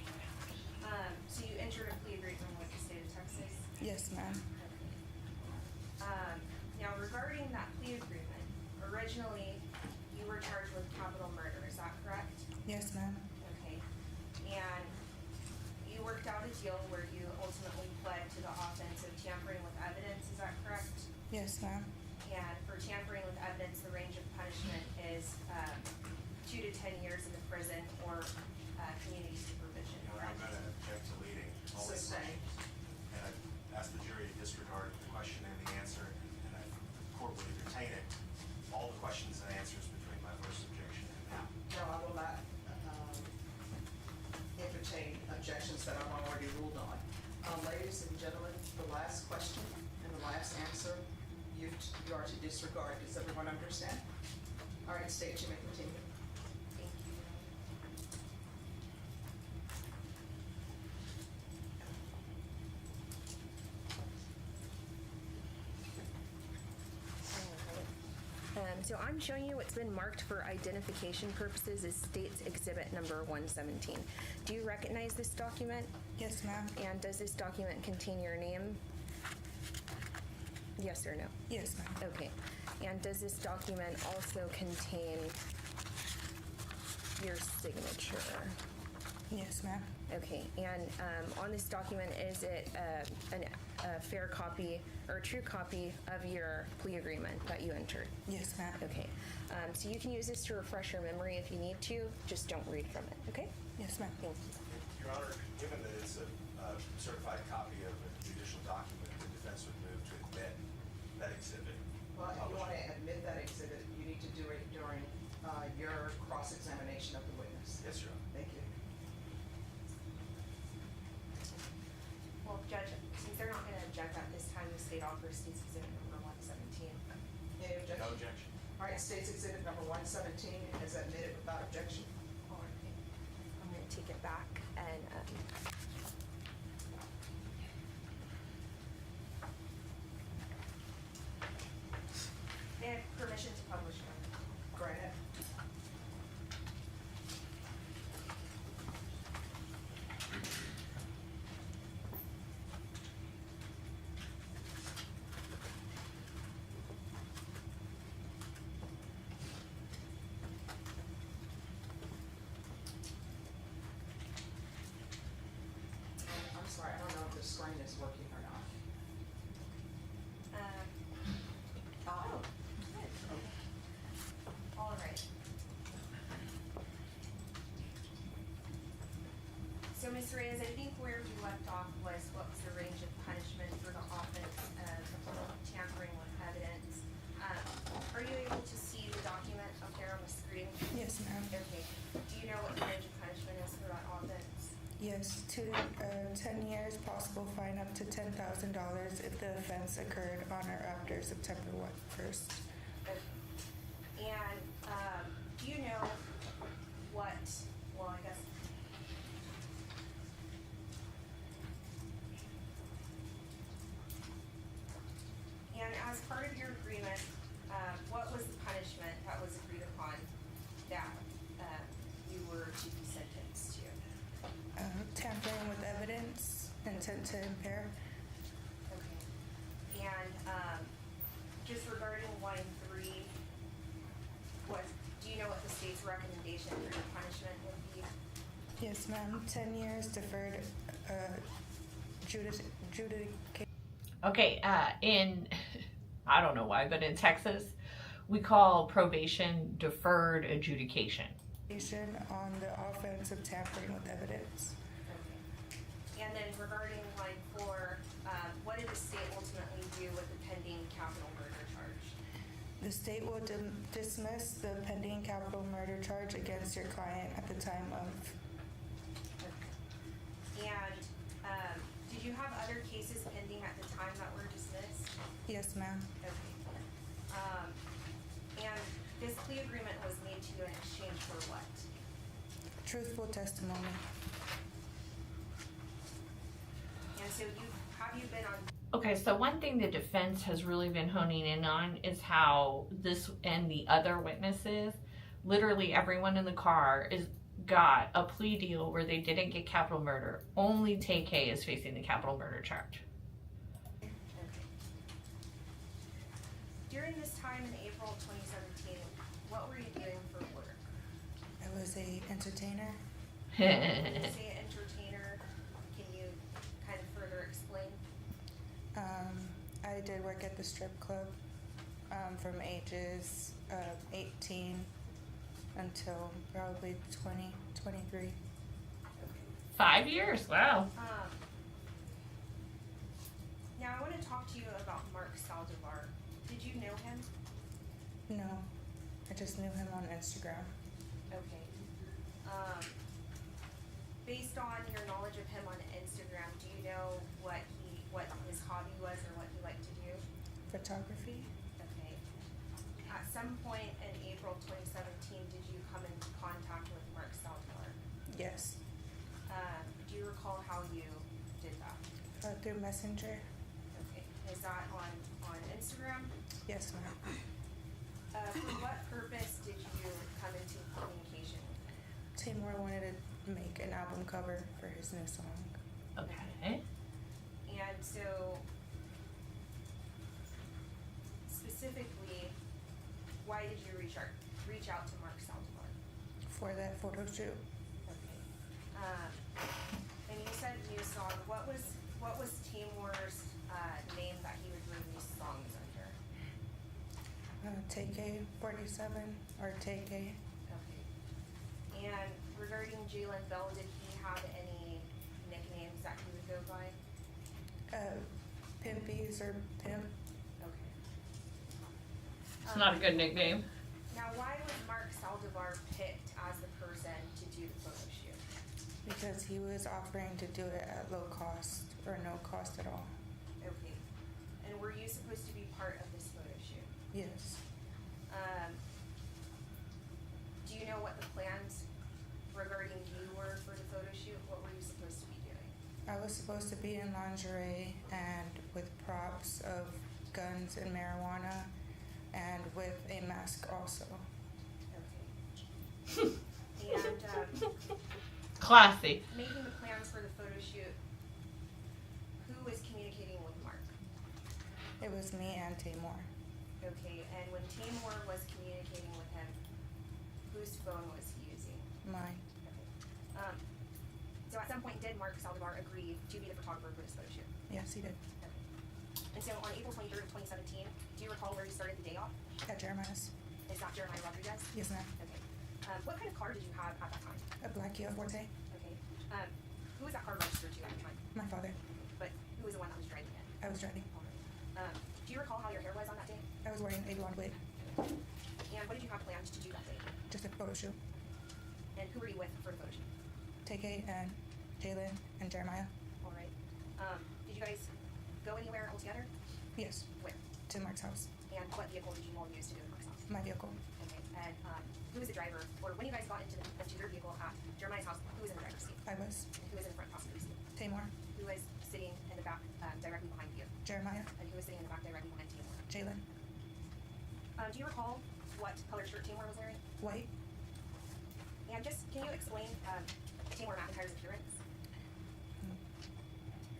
So you entered a plea agreement with the state of Texas? Yes, ma'am. Now regarding that plea agreement, originally you were charged with capital murder, is that correct? Yes, ma'am. Okay. And you worked out a deal where you ultimately pled to the offense of tampering with evidence, is that correct? Yes, ma'am. And for tampering with evidence, the range of punishment is 2 to 10 years in the prison or community supervision. I'm going to object to leading all this money, and I ask the jury to disregard the question and the answer, and the court will entertain it. All the questions and answers between my first objection and now. No, I will not entertain objections that I've already ruled on. Ladies and gentlemen, the last question and the last answer, you are to disregard. Does everyone understand? All right, State, you may continue. Thank you. So I'm showing you what's been marked for identification purposes as State's Exhibit number 117. Do you recognize this document? Yes, ma'am. And does this document contain your name? Yes or no? Yes, ma'am. Okay. And does this document also contain your signature? Yes, ma'am. Okay. And on this document, is it a fair copy or a true copy of your plea agreement that you entered? Yes, ma'am. Okay. So you can use this to refresh your memory if you need to. Just don't read from it. Okay? Yes, ma'am. Thank you. Your Honor, given that it's a certified copy of a judicial document, the defense would move to admit that exhibit. Well, if you want to admit that exhibit, you need to do it during your cross-examination of the witness. Yes, Your Honor. Thank you. Well, Judge, since they're not going to object at this time, the state offers State's Exhibit number 117. Any objection? No objection. All right, State's Exhibit number 117 is admitted without objection. All right. take it back and they have permission to publish it. Go ahead. I'm sorry, I don't know if the screen is working or not. Oh, good. All right. So, Ms. Reyes, I think where we left off was what was the range of punishment for the offense of tampering with evidence. Are you able to see the document up there on the screen? Yes, ma'am. Okay. Do you know what the range of punishment is for that offense? Yes, 10 years, possible fine up to $10,000 if the offense occurred on or after September 1st. Okay. And do you know what, well, I guess, and as part of your agreement, what was the punishment that was agreed upon that you were to be sentenced to? Tampering with evidence, intent to impair. Okay. And just regarding 1 and 3, do you know what the state's recommendation for your punishment would be? Yes, ma'am. 10 years deferred adjudication Okay, in, I don't know why, but in Texas, we call probation deferred adjudication. on the offense of tampering with evidence. Okay. And then regarding line 4, what did the state ultimately do with the pending capital murder charge? The state will dismiss the pending capital murder charge against your client at the time of. Okay. And did you have other cases pending at the time that were dismissed? Yes, ma'am. Okay. And this plea agreement was made to you in exchange for what? Truthful testimony. And so have you been on? Okay, so one thing the defense has really been honing in on is how this and the other witnesses, literally everyone in the car got a plea deal where they didn't get capital murder. Only Tay-K is facing the capital murder charge. Okay. During this time in April 2017, what were you doing for work? I was a entertainer. When you say entertainer, can you kind of further explain? I did work at the strip club from ages 18 until probably 20, 23. 5 years, wow. Now I want to talk to you about Mark Saldivar. Did you know him? No, I just knew him on Instagram. Okay. Based on your knowledge of him on Instagram, do you know what his hobby was or what he liked to do? Photography. Okay. At some point in April 2017, did you come into contact with Mark Saldivar? Yes. Do you recall how you did that? Through Messenger. Okay. Is that on Instagram? Yes, ma'am. For what purpose did you come into communication? Timur wanted to make an album cover for his new song. Okay. And so, specifically, why did you reach out to Mark Saldivar? For that photo shoot. Okay. And you said new song. What was Timur's name that he would release songs under? Tay-K 47 or Tay-K. Okay. And regarding Jalen Bell, did he have any nicknames that he would go by? Pimpies or Pimp. Okay. It's not a good nickname. Now, why was Mark Saldivar picked as the person to do the photo shoot? Because he was offering to do it at low cost or no cost at all. Okay. And were you supposed to be part of this photo shoot? Yes. Do you know what the plans regarding you were for the was supposed to be in lingerie and with props of guns and marijuana and with a mask also. Okay. And Classy. making the plans for the photo shoot, who was communicating with Mark? It was me and Tamor. Okay, and when Tamor was communicating with him, whose phone was he using? Mine. Okay. So at some point, did Mark Saldivar agree to be the photographer for this photo shoot? Yes, he did. Okay. And so on April 23rd of 2017, do you recall where you started the day off? At Jeremiah's. Is that Jeremiah Rodriguez? Yes, ma'am. Okay. What kind of car did you have at that time? A black Kia Forte. Okay. Who was that car registered to at the time? My father. But who was the one that was driving it? I was driving. All right. Do you recall how your hair was on that day? I was wearing a blonde wig. And what did you have planned to do that day? Just a photo shoot. And who were you with for the photo shoot? Tay-K and Jalen and Jeremiah. All right. Did you guys go anywhere altogether? Yes. Where? To Mark's house. And what vehicle did you all use to go to Mark's house? My vehicle. Okay. And who was the driver? Or when you guys got into your vehicle at Jeremiah's house, who was in the driver's seat? I was. And who was in the front passenger seat? Tamor. Who was sitting in the back directly behind you? Jeremiah. And who was sitting in the back directly behind Tamor? Jalen. Do you recall what color shirt Tamor was wearing? White. And just, can you explain Tamor McIntyre's appearance?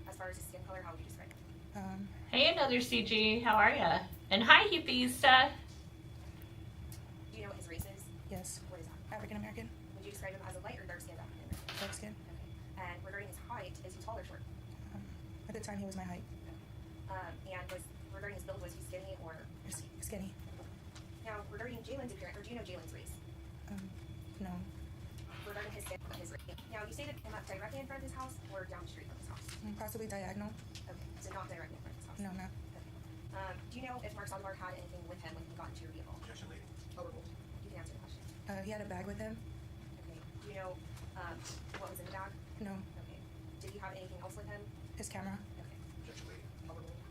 As far as his skin color, how would you describe it? Hey, another CG. How are ya? And hi, hippies. Do you know what his race is? Yes. What is that? African American. Would you describe him as a light or dark skinned African American? Dark skin. Okay. And regarding his height, is he tall or short? At the time, he was my height. And was regarding his build, was he skinny or Skinny. Now, regarding Jalen's appearance, or do you know Jalen's race? No. Regarding his skin, his race. Now, you stated him up directly in front of his house or down the street from his house? Possibly diagonal. Okay, so not directly in front of his house. No, no. Okay. Do you know if Mark Saldivar had anything with him when he got into your vehicle? Objection, lady. Overruled. You can answer the question. He had a bag with him. Okay. Do you know what was in the bag? No. Okay. Did he have anything else with him? His camera. Okay. Objection, lady. Overruled.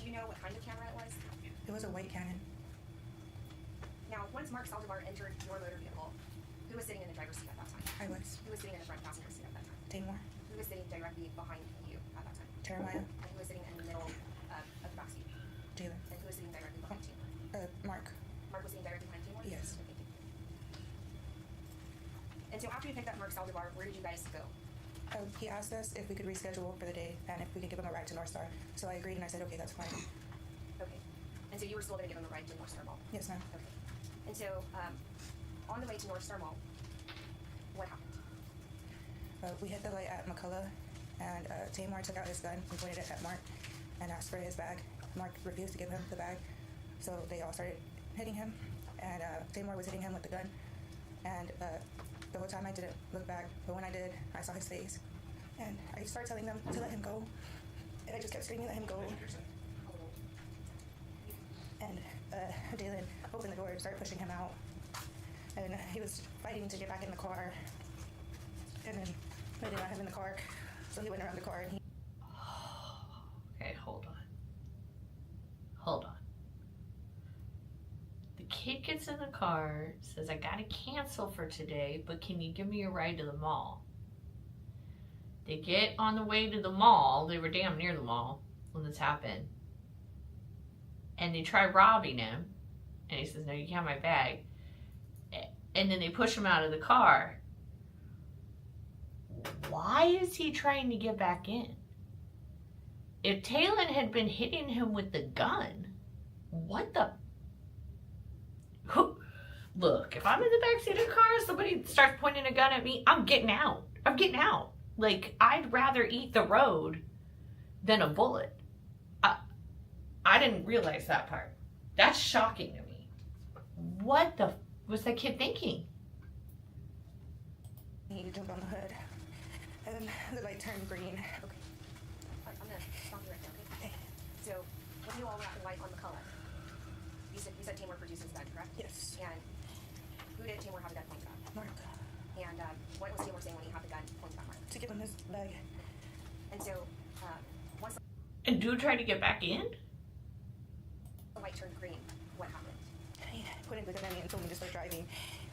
Do you know what kind of camera it was? It was a white Canon. Now, once Mark Saldivar entered your motor vehicle, who was sitting in the driver's seat at that time? I was. Who was sitting in the front passenger seat at that time? Tamor. Who was sitting directly behind you at that time? Jeremiah. And who was sitting in the middle of the back seat? Jalen. And who was sitting directly behind Tamor? Mark. Mark was sitting directly behind Tamor? Yes. Okay, thank you. And so after you picked up Mark Saldivar, where did you guys go? He asked us if we could reschedule for the day and if we could give him a ride to North Star. So I agreed and I said, okay, that's fine. Okay. And so you were still going to give him a ride to North Star Mall? Yes, ma'am. Okay. And so on the way to North Star Mall, what happened? We hit the light at McCullough, and Tamor took out his gun and pointed it at Mark and asked for his bag. Mark refused to give him the bag, so they all started hitting him, and Tamor was hitting him with the gun. And the whole time I didn't look back, but when I did, I saw his face, and I started telling them to let him go, and I just kept screaming, let him go. And Jalen opened the door and started pushing him out, and he was fighting to get back in the car, and then they didn't want him in the car, so he went around the car and he... Okay, hold on. Hold on. The kid gets in the car, says, I gotta cancel for today, but can you give me a ride to the mall? They get on the way to the mall. They were damn near the mall when this happened. And they try robbing him. And he says, no, you can't have my bag. And then they push him out of the car. Why is he trying to get back in? If Talon had been hitting him with the gun, what the... Look, if I'm in the backseat of the car, somebody starts pointing a gun at me, I'm getting out. I'm getting out. Like, I'd rather eat the road than a bullet. I didn't realize that part. That's shocking to me. What the was that kid thinking? He jumped on the hood, and the light turned green. Okay. I'm going to stop you right there, okay? So, when you all were at the light on McCullough, you said Tamor produced his gun, correct? Yes. And who did Tamor have the gun pointed at? Mark. And what was Tamor saying when he had the gun pointed at Mark? To give him his bag. And so, once And dude tried to get back in? the light turned green, what happened? He pointed the gun at me and told me to start driving.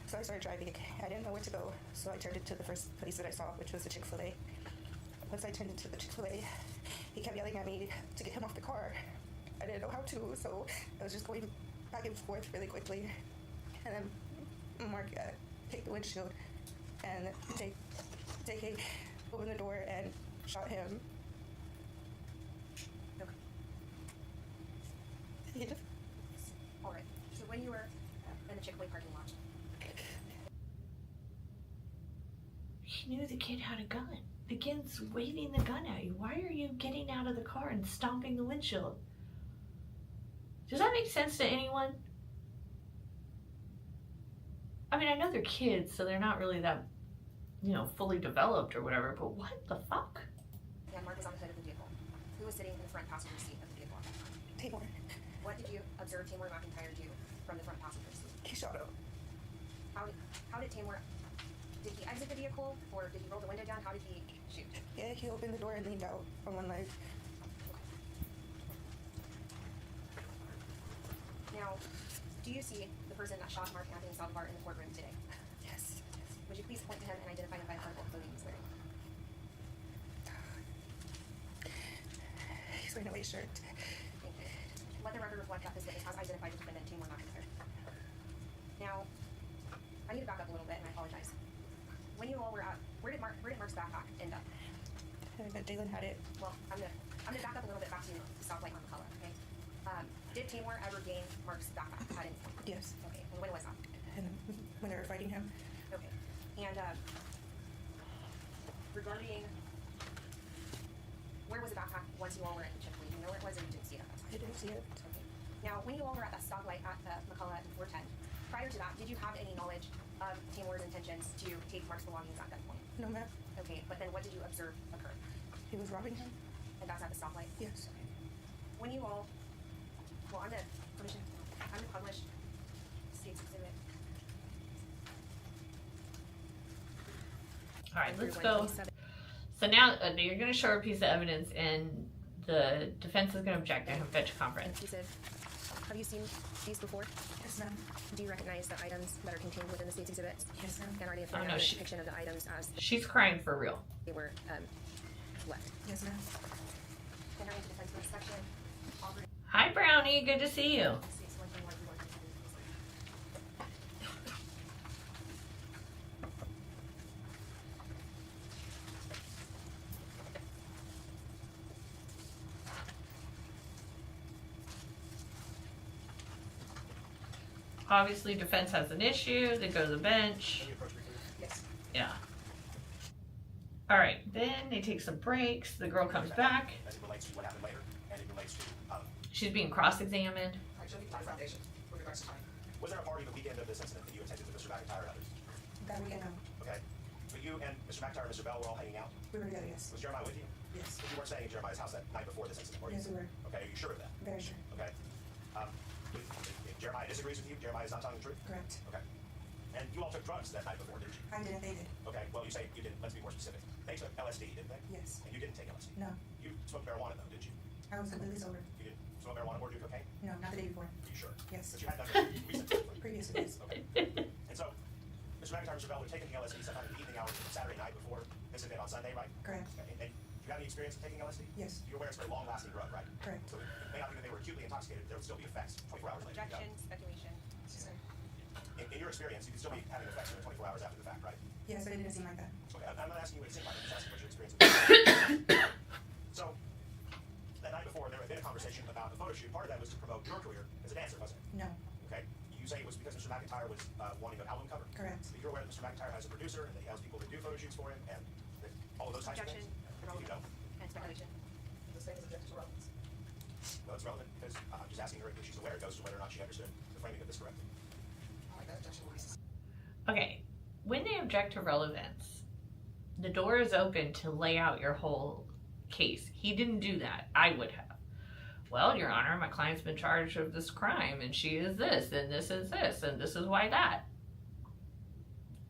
So I started driving. I didn't know where to go, so I turned it to the first place that I saw, which was the Chick-fil-A. once I turned into the Chick-fil-A, he kept yelling at me to get him off the car. I didn't know how to, so I was just going back and forth really quickly. And then Mark picked the windshield, and Tay-K opened the door and shot him. Okay. He just, All right. So when you were in the Chick-fil-A parking lot, He knew the kid had a gun. The kid's waving the gun at you. Why are you getting out of the car and stomping the windshield? Does that make sense to anyone? I mean, I know they're kids, so they're not really that, fully developed or whatever, but what the fuck? and Mark was on the hood of the vehicle, who was sitting in the front passenger seat of the vehicle at that time? Tamor, What did you observe Tamor McIntyre do from the front passenger seat? he shot him. How did Tamor, did he exit the vehicle, or did he roll the window down? How did he shoot? Yeah, he opened the door and leaned out on one leg. Now, do you see the person that shot Mark Anthony Saldivar in the courtroom today? Yes. Would you please point to him and identify him by the article of clothing he's wearing? He's wearing a white shirt. Thank you. Let the record reflect that this witness has identified the defendant, Tamor McIntyre. Now, I need to back up a little bit, and I apologize. When you all were at, where did Mark's backpack end up? Jalen had it. Well, I'm gonna back up a little bit back to the stoplight on McCullough, okay? Did Tamor ever gain Mark's backpack at any point? Yes. Okay, and when was that? And when they were fighting him. Okay, and regarding, where was the backpack once you all were in Chick-fil-A? Do you know where it was, or you didn't see it at that time? I didn't see it. Okay. Now, when you all were at that stoplight at McCullough and 410, prior to that, did you have any knowledge of Tamor's intentions to take Mark's belongings at that point? No, ma'am. Okay, but then what did you observe occur? He was robbing him. And that's at the stoplight? Yes. Okay. When you all, I'm gonna publish State's Exhibit. All right, let's go. So now you're going to show a piece of evidence, and the defense is going to object and have a bench conference. Have you seen these before? Yes, ma'am. Do you recognize the items that are contained within the State's Exhibit? Yes, ma'am. And are they a Oh, no, depiction of the items as She's crying for real. they were left? Yes, ma'am. Entering into defense inspection. Hi, Brownie. Good to see you. Obviously, defense has an issue. They go to the bench. Yes. Yeah. All right. Then they take some breaks. The girl comes back. As it relates to what happened later, and it relates to, She's being cross-examined. Actually, my foundation, with regards to time. was there a party the weekend of this incident that you attended with Mr. McIntyre and others? That weekend, no. Okay. But you and Mr. McIntyre and Mr. Bell were all hanging out? We were together, yes. Was Jeremiah with you? Yes. But you weren't staying at Jeremiah's house that night before this incident, were you? Yes, we were. Okay, are you sure of that? Very sure. Okay. If Jeremiah disagrees with you, Jeremiah is not telling the truth? Correct. Okay. And you all took drugs that night before, didn't you? I didn't, they did. Okay, well, you say you didn't. Let's be more specific. They took LSD, didn't they? Yes. And you didn't take LSD? No. You smoked marijuana, though, didn't you? I was completely sober. You didn't smoke marijuana or do cocaine? No, not the day before. Are you sure? Yes. But you had done it recently? Previously, yes. Okay. And so, Mr. McIntyre and Mr. Bell were taking the LSD sometime in the evening hours of Saturday night before this event on Sunday, right? Correct. Okay. And you have any experience of taking LSD? Yes. You're aware it's a very long-lasting drug, right? Correct. So it may not be that they were acutely intoxicated, there would still be effects 24 hours later. Objection, speculation. In your experience, you could still be having effects 24 hours after the fact, right? Yes, but it didn't seem like that. Okay, I'm not asking you what it seemed like, I'm just asking what your experience was. So, that night before, there had been a conversation about the photo shoot. Part of that was to promote your career as a dancer, wasn't it? No. Okay. You say it was because Mr. McIntyre was wanting an album cover? Correct. But you're aware that Mr. McIntyre has a producer and that he has people that do photo shoots for him and that all of those types Objection, of things? You irrelevant, don't? and speculation. The state is objecting to relevance. Well, it's relevant because I'm just asking her if she's aware. It goes to whether or not she understood the framing of this correctly. All right, that objection will be sustained. Okay, when they object to relevance, the door is open to lay out your whole case. He didn't do that. I would have. Well, Your Honor, my client's been charged with this crime, and she is this, and this is this, and this is why that.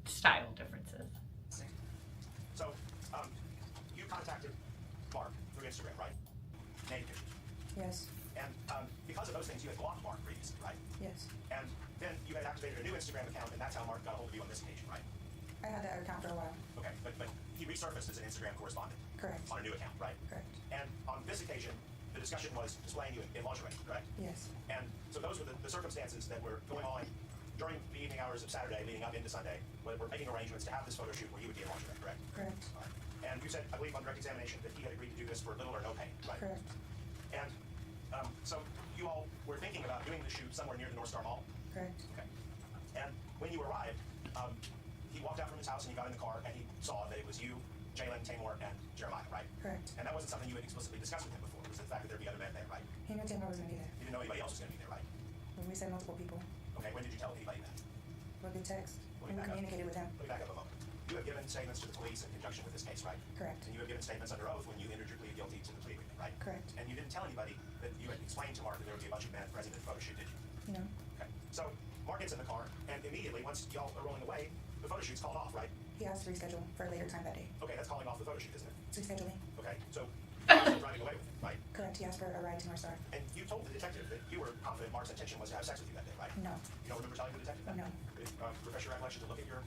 Style differences. So, you contacted Mark through Instagram, right? Naked pictures. Yes. And because of those things, you had blocked Mark previously, right? Yes. And then you had activated a new Instagram account, and that's how Mark got a hold of you on this occasion, right? I had that account for a while. Okay, but he resurfaced as an Instagram correspondent. Correct. On a new account, right? Correct. And on this occasion, the discussion was displaying you in lingerie, correct? Yes. And so those were the circumstances that were going on during the evening hours of Saturday leading up into Sunday, when we're making arrangements to have this photo shoot where you would be in lingerie, correct? Correct. All right. And you said, I believe on direct examination, that he had agreed to do this for little or no pay, right? Correct. And so you all were thinking about doing the shoot somewhere near the North Star Mall? Correct. Okay. And when you arrived, he walked out from his house and he got in the car and he saw that it was you, Jalen, Tamor, and Jeremiah, right? Correct. And that wasn't something you had explicitly discussed with him before, was the fact that there'd be other men there, right? He knew Tamar was going to be there. You didn't know anybody else was going to be there, right? When we said multiple people, Okay, when did you tell anybody that? with the text, Let and me we back up. communicated with him. Let me back up a moment. You have given statements to the police in conjunction with this case, right? Correct. And you have given statements under oath when you entered your plea of guilty to the plea agreement, right? Correct. And you didn't tell anybody that you had explained to Mark that there would be a bunch of men present at the photo shoot, did you? No. Okay. So Mark gets in the car, and immediately, once y'all are rolling away, the photo shoot's called off, right? He asked to reschedule for a later time that day. Okay, that's calling off the photo shoot, isn't it? It's rescheduling. Okay, so Mark's still driving away with it, right? Correct. He asked for a ride to North Star. And you told the detective that you were confident Mark's intention was to have sex with you that day, right? No. You don't remember telling the detective that? No. Refresh your recollection to look at your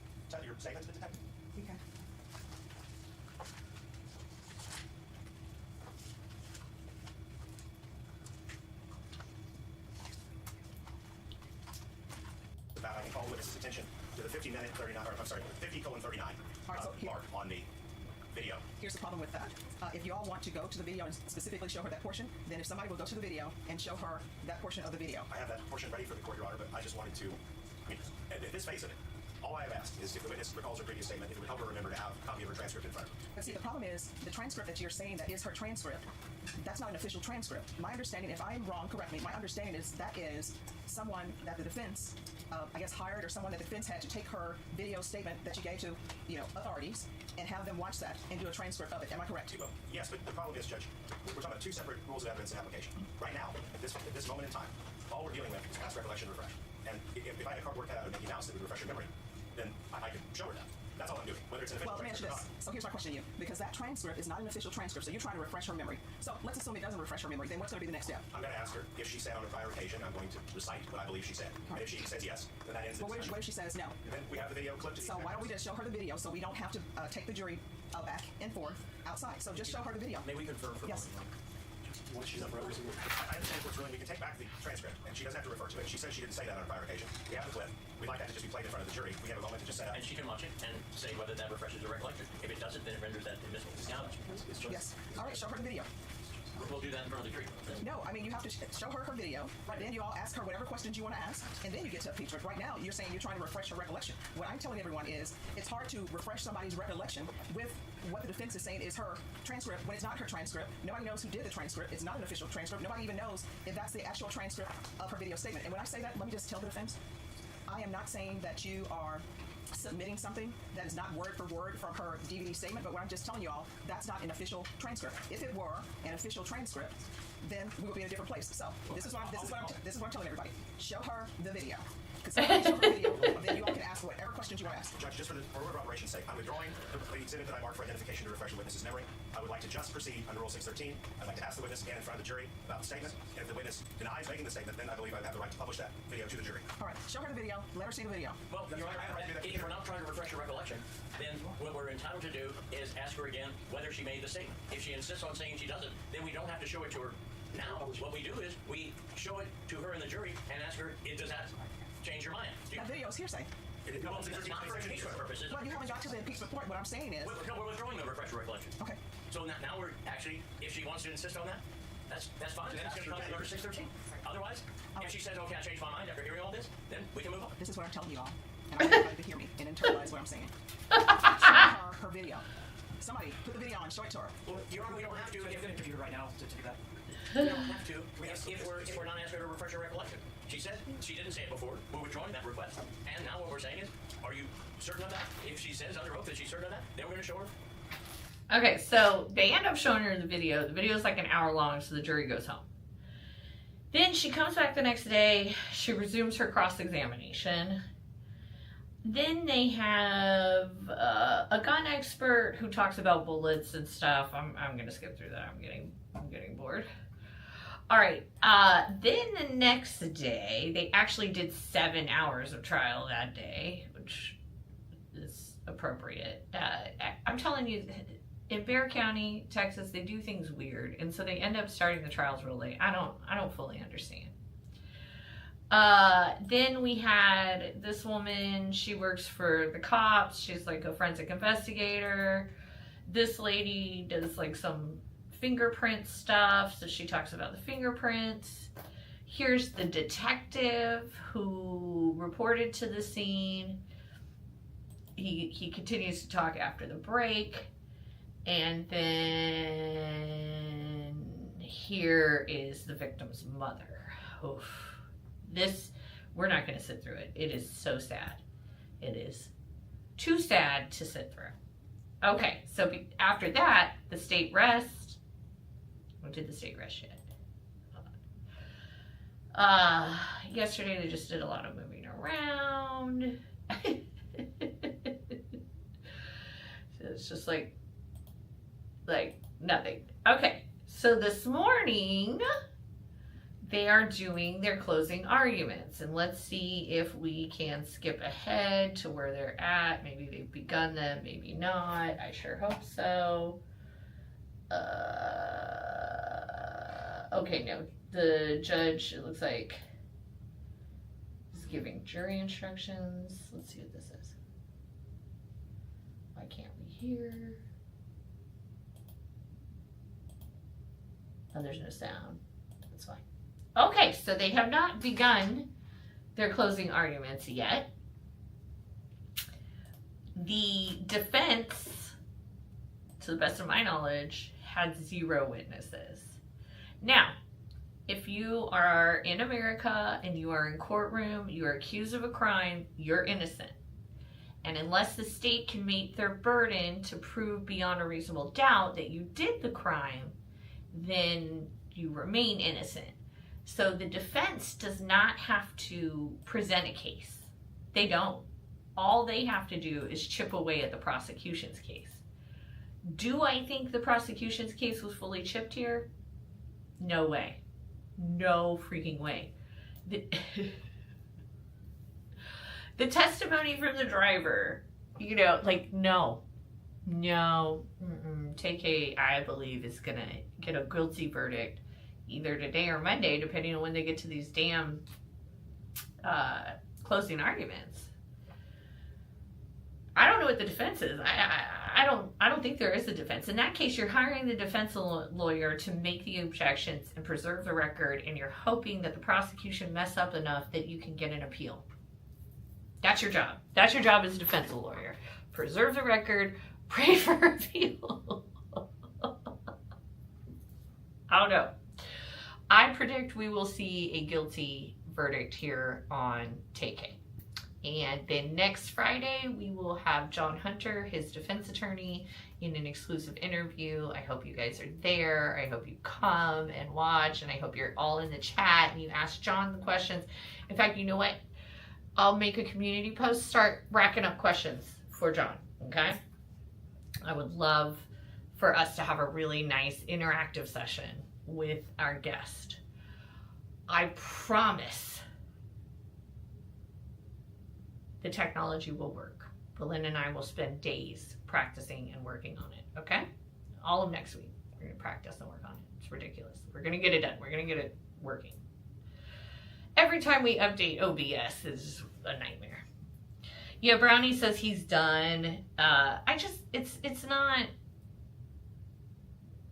statement to the detective. You can. About I can call witness's attention to the 50:39, or I'm sorry, 50:39 All right, so here- mark on the video. Here's the problem with that. If you all want to go to the video and specifically show her that portion, then if somebody will go to the video and show her that portion of the video. I have that portion ready for the court, Your Honor, but I just wanted to, I mean, at this face of it, all I have asked is if the witness recalls her previous statement, it would help her remember to have a copy of her transcript in front of her. But see, the problem is the transcript that you're saying that is her transcript. That's not an official transcript. My understanding, if I'm wrong, correct me. My understanding is that is someone that the defense, I guess, hired, or someone that the defense had to take her video statement that she gave to, authorities and have them watch that and do a transcript of it. Am I correct? Well, yes, but the problem is, Judge, we're talking about two separate rules of evidence and application. Right now, at this moment in time, all we're dealing with is past recollection refresh. And if I had a cardboard cutout of Mickey Mouse that would refresh your memory, then I could show her that. That's all I'm doing, whether it's an official Well, let me ask you transcript or this. not. So here's my question to you. Because that transcript is not an official transcript, so you're trying to refresh her memory. So let's assume it doesn't refresh her memory. Then what's going to be the next step? I'm going to ask her if she said on a prior occasion, I'm going to recite what I believe she said. And if she says yes, then that ends the Well, what discussion. if she says no? And then we have the video clip to the So why don't we just show her the video so we don't have to take the jury back and forth outside? So just show her the video. May we confirm for Yes. what she's referencing? I understand what's ruling. We can take back the transcript, and she doesn't have to refer to it. She says she didn't say that on a prior occasion. We have the clip. We'd like that to just be played in front of the jury. We have a moment to just set up. And she can watch it and say whether that refreshes her recollection. If it doesn't, then it renders that admissible. It's just, Yes. All right, show her the video. we'll do that in front of the jury. No, I mean, you have to show her video. Then you all ask her whatever questions you want to ask, and then you get to impeachment. Right now, you're saying you're trying to refresh her recollection. What I'm telling everyone is it's hard to refresh somebody's recollection with what the defense is saying is her transcript when it's not her transcript. Nobody knows who did the transcript. It's not an official transcript. Nobody even knows if that's the actual transcript of her video statement. And when I say that, let me just tell the defense, I am not saying that you are submitting something that is not word for word from her DVD statement, but what I'm just telling you all, that's not an official transcript. If it were an official transcript, then we would be in a different place. So this is what I'm telling everybody. Show her the video. Because if you show her the video, then you all can ask whatever questions you want to ask. Judge, just for order of operation's sake, I'm withdrawing the exhibit that I marked for identification to refresh the witness's memory. I would like to just proceed under Rule 613. I'd like to ask the witness again in front of the jury about the statement. And if the witness denies making the statement, then I believe I have the right to publish that video to the jury. All right, show her the video. Let her see the video. Well, Your Honor, if we're not trying to refresh her recollection, then what we're entitled to do is ask her again whether she made the statement. If she insists on saying she doesn't, then we don't have to show it to her now. What we do is we show it to her in the jury and ask her, does that change your mind? That video is hearsay. Well, it's not for impeachment purposes. Well, you haven't got to the impeachment point. What I'm saying is... No, we're withdrawing the refresh her recollection. Okay. So now we're actually, if she wants to insist on that, that's fine. Then it's going to come under 613. Otherwise, if she says, okay, I changed my mind after hearing all this, then we can move on. This is what I'm telling you all. And I want everybody to hear me and internalize what I'm saying. Show her video. Somebody, put the video on, show it to her. Well, Your Honor, we don't have to. If an interview right now to do that. We don't have to if we're not asking her to refresh her recollection. She said she didn't say it before. We're withdrawing that request. And now what we're saying is, are you certain of that? If she says under oath that she's certain of that, then we're going to show her. Okay, so they end up showing her the video. The video is like an hour long, so the jury goes home. Then she comes back the next day. She resumes her cross-examination. Then they have a gun expert who talks about bullets and stuff. I'm gonna skip through that. I'm getting bored. All right. Then the next day, they actually did 7 hours of trial that day, which is appropriate. I'm telling you, in Bexar County, Texas, they do things weird, and so they end up starting the trials real late. I don't fully understand. Then we had this woman. She works for the cops. She's like a forensic investigator. This lady does like some fingerprint stuff, so she talks about the fingerprints. Here's the detective who reported to the scene. He continues to talk after the break. And then here is the victim's mother. Oof. This, we're not going to sit through it. It is so sad. It is too sad to sit through. Okay, so after that, the state rest. What did the state rest yet? Yesterday they just did a lot of moving around. So it's just like nothing. Okay, so this morning they are doing their closing arguments, and let's see if we can skip ahead to where they're at. Maybe they've begun them, maybe not. I sure hope so. Okay, no, the judge, it looks like, is giving jury instructions. Let's see what this is. Why can't we hear? Oh, there's no sound. That's fine. Okay, so they have not begun their closing arguments yet. The defense, to the best of my knowledge, had 0 witnesses. Now, if you are in America and you are in courtroom, you are accused of a crime, you're innocent. And unless the state can meet their burden to prove beyond a reasonable doubt that you did the crime, then you remain innocent. So the defense does not have to present a case. They don't. All they have to do is chip away at the prosecution's case. Do I think the prosecution's case was fully chipped here? No way. No freaking way. The testimony from the driver, you know, like, no. Tay-K, I believe, is going to get a guilty verdict either today or Monday, depending on when they get to these damn closing arguments. I don't know what the defense is. I don't think there is a defense. In that case, you're hiring the defense lawyer to make the objections and preserve the record, and you're hoping that the prosecution mess up enough that you can get an appeal. That's your job. That's your job as a defense lawyer. Preserve the record, pray for appeal. I don't know. I predict we will see a guilty verdict here on Tay-K. And then next Friday, we will have John Hunter, his defense attorney, in an exclusive interview. I hope you guys are there. I hope you come and watch, and I hope you're all in the chat and you ask John the questions. In fact, you know what? I'll make a community post, start racking up questions for John, okay? I would love for us to have a really nice interactive session with our guest. I promise the technology will work. Belinda and I will spend days practicing and working on it, okay? All of next week, we're gonna practice and work on it. It's ridiculous. We're gonna get it done. We're gonna get it working. Every time we update OBS is a nightmare. Yeah, Brownie says he's done. It's not,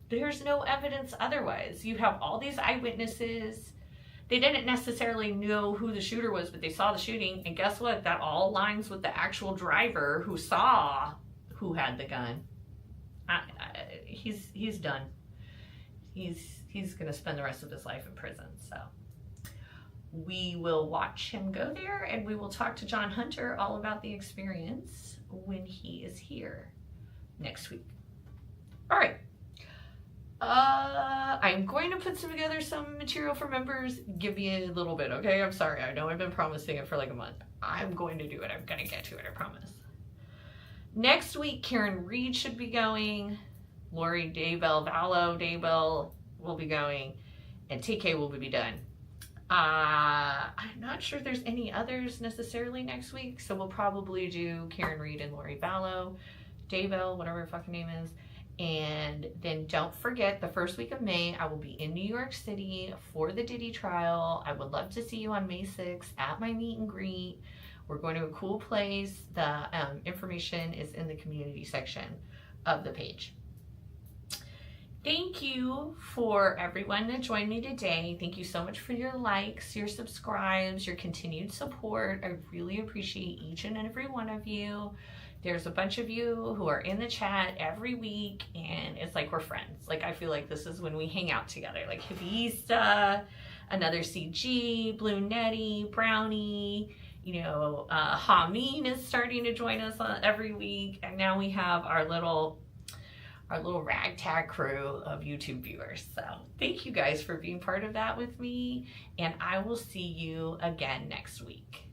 there's no evidence otherwise. You have all these eyewitnesses. They didn't necessarily know who the shooter was, but they saw the shooting. And guess what? That all lines with the actual driver who saw who had the gun. He's done. He's going to spend the rest of his life in prison. So we will watch him go there, and we will talk to John Hunter all about the experience when he is here next week. All right. I'm going to put together some material for members. Give me a little bit, okay? I'm sorry. I know I've been promising it for like a month. I'm going to do it. I'm going to get to it, I promise. Next week, Karen Reed should be going. Lori Daybell, Vallow Daybell will be going. And Tay-K will be done. I'm not sure there's any others necessarily next week, so we'll probably do Karen Reed and Lori Vallow, Daybell, whatever her fucking name is. And then don't forget, the first week of May, I will be in New York City for the Diddy trial. I would love to see you on May 6th at my meet and greet. We're going to a cool place. The information is in the community section of the page. Thank you for everyone that joined me today. Thank you so much for your likes, your subscribes, your continued support. I really appreciate each and every one of you. There's a bunch of you who are in the chat every week, and it's like we're friends. Like, I feel like this is when we hang out together. Like Hivista, another CG, Blue Nettie, Brownie, you know, Hameen is starting to join us every week, and now we have our little ragtag crew of YouTube viewers. So thank you guys for being part of that with me, and I will see you again next week.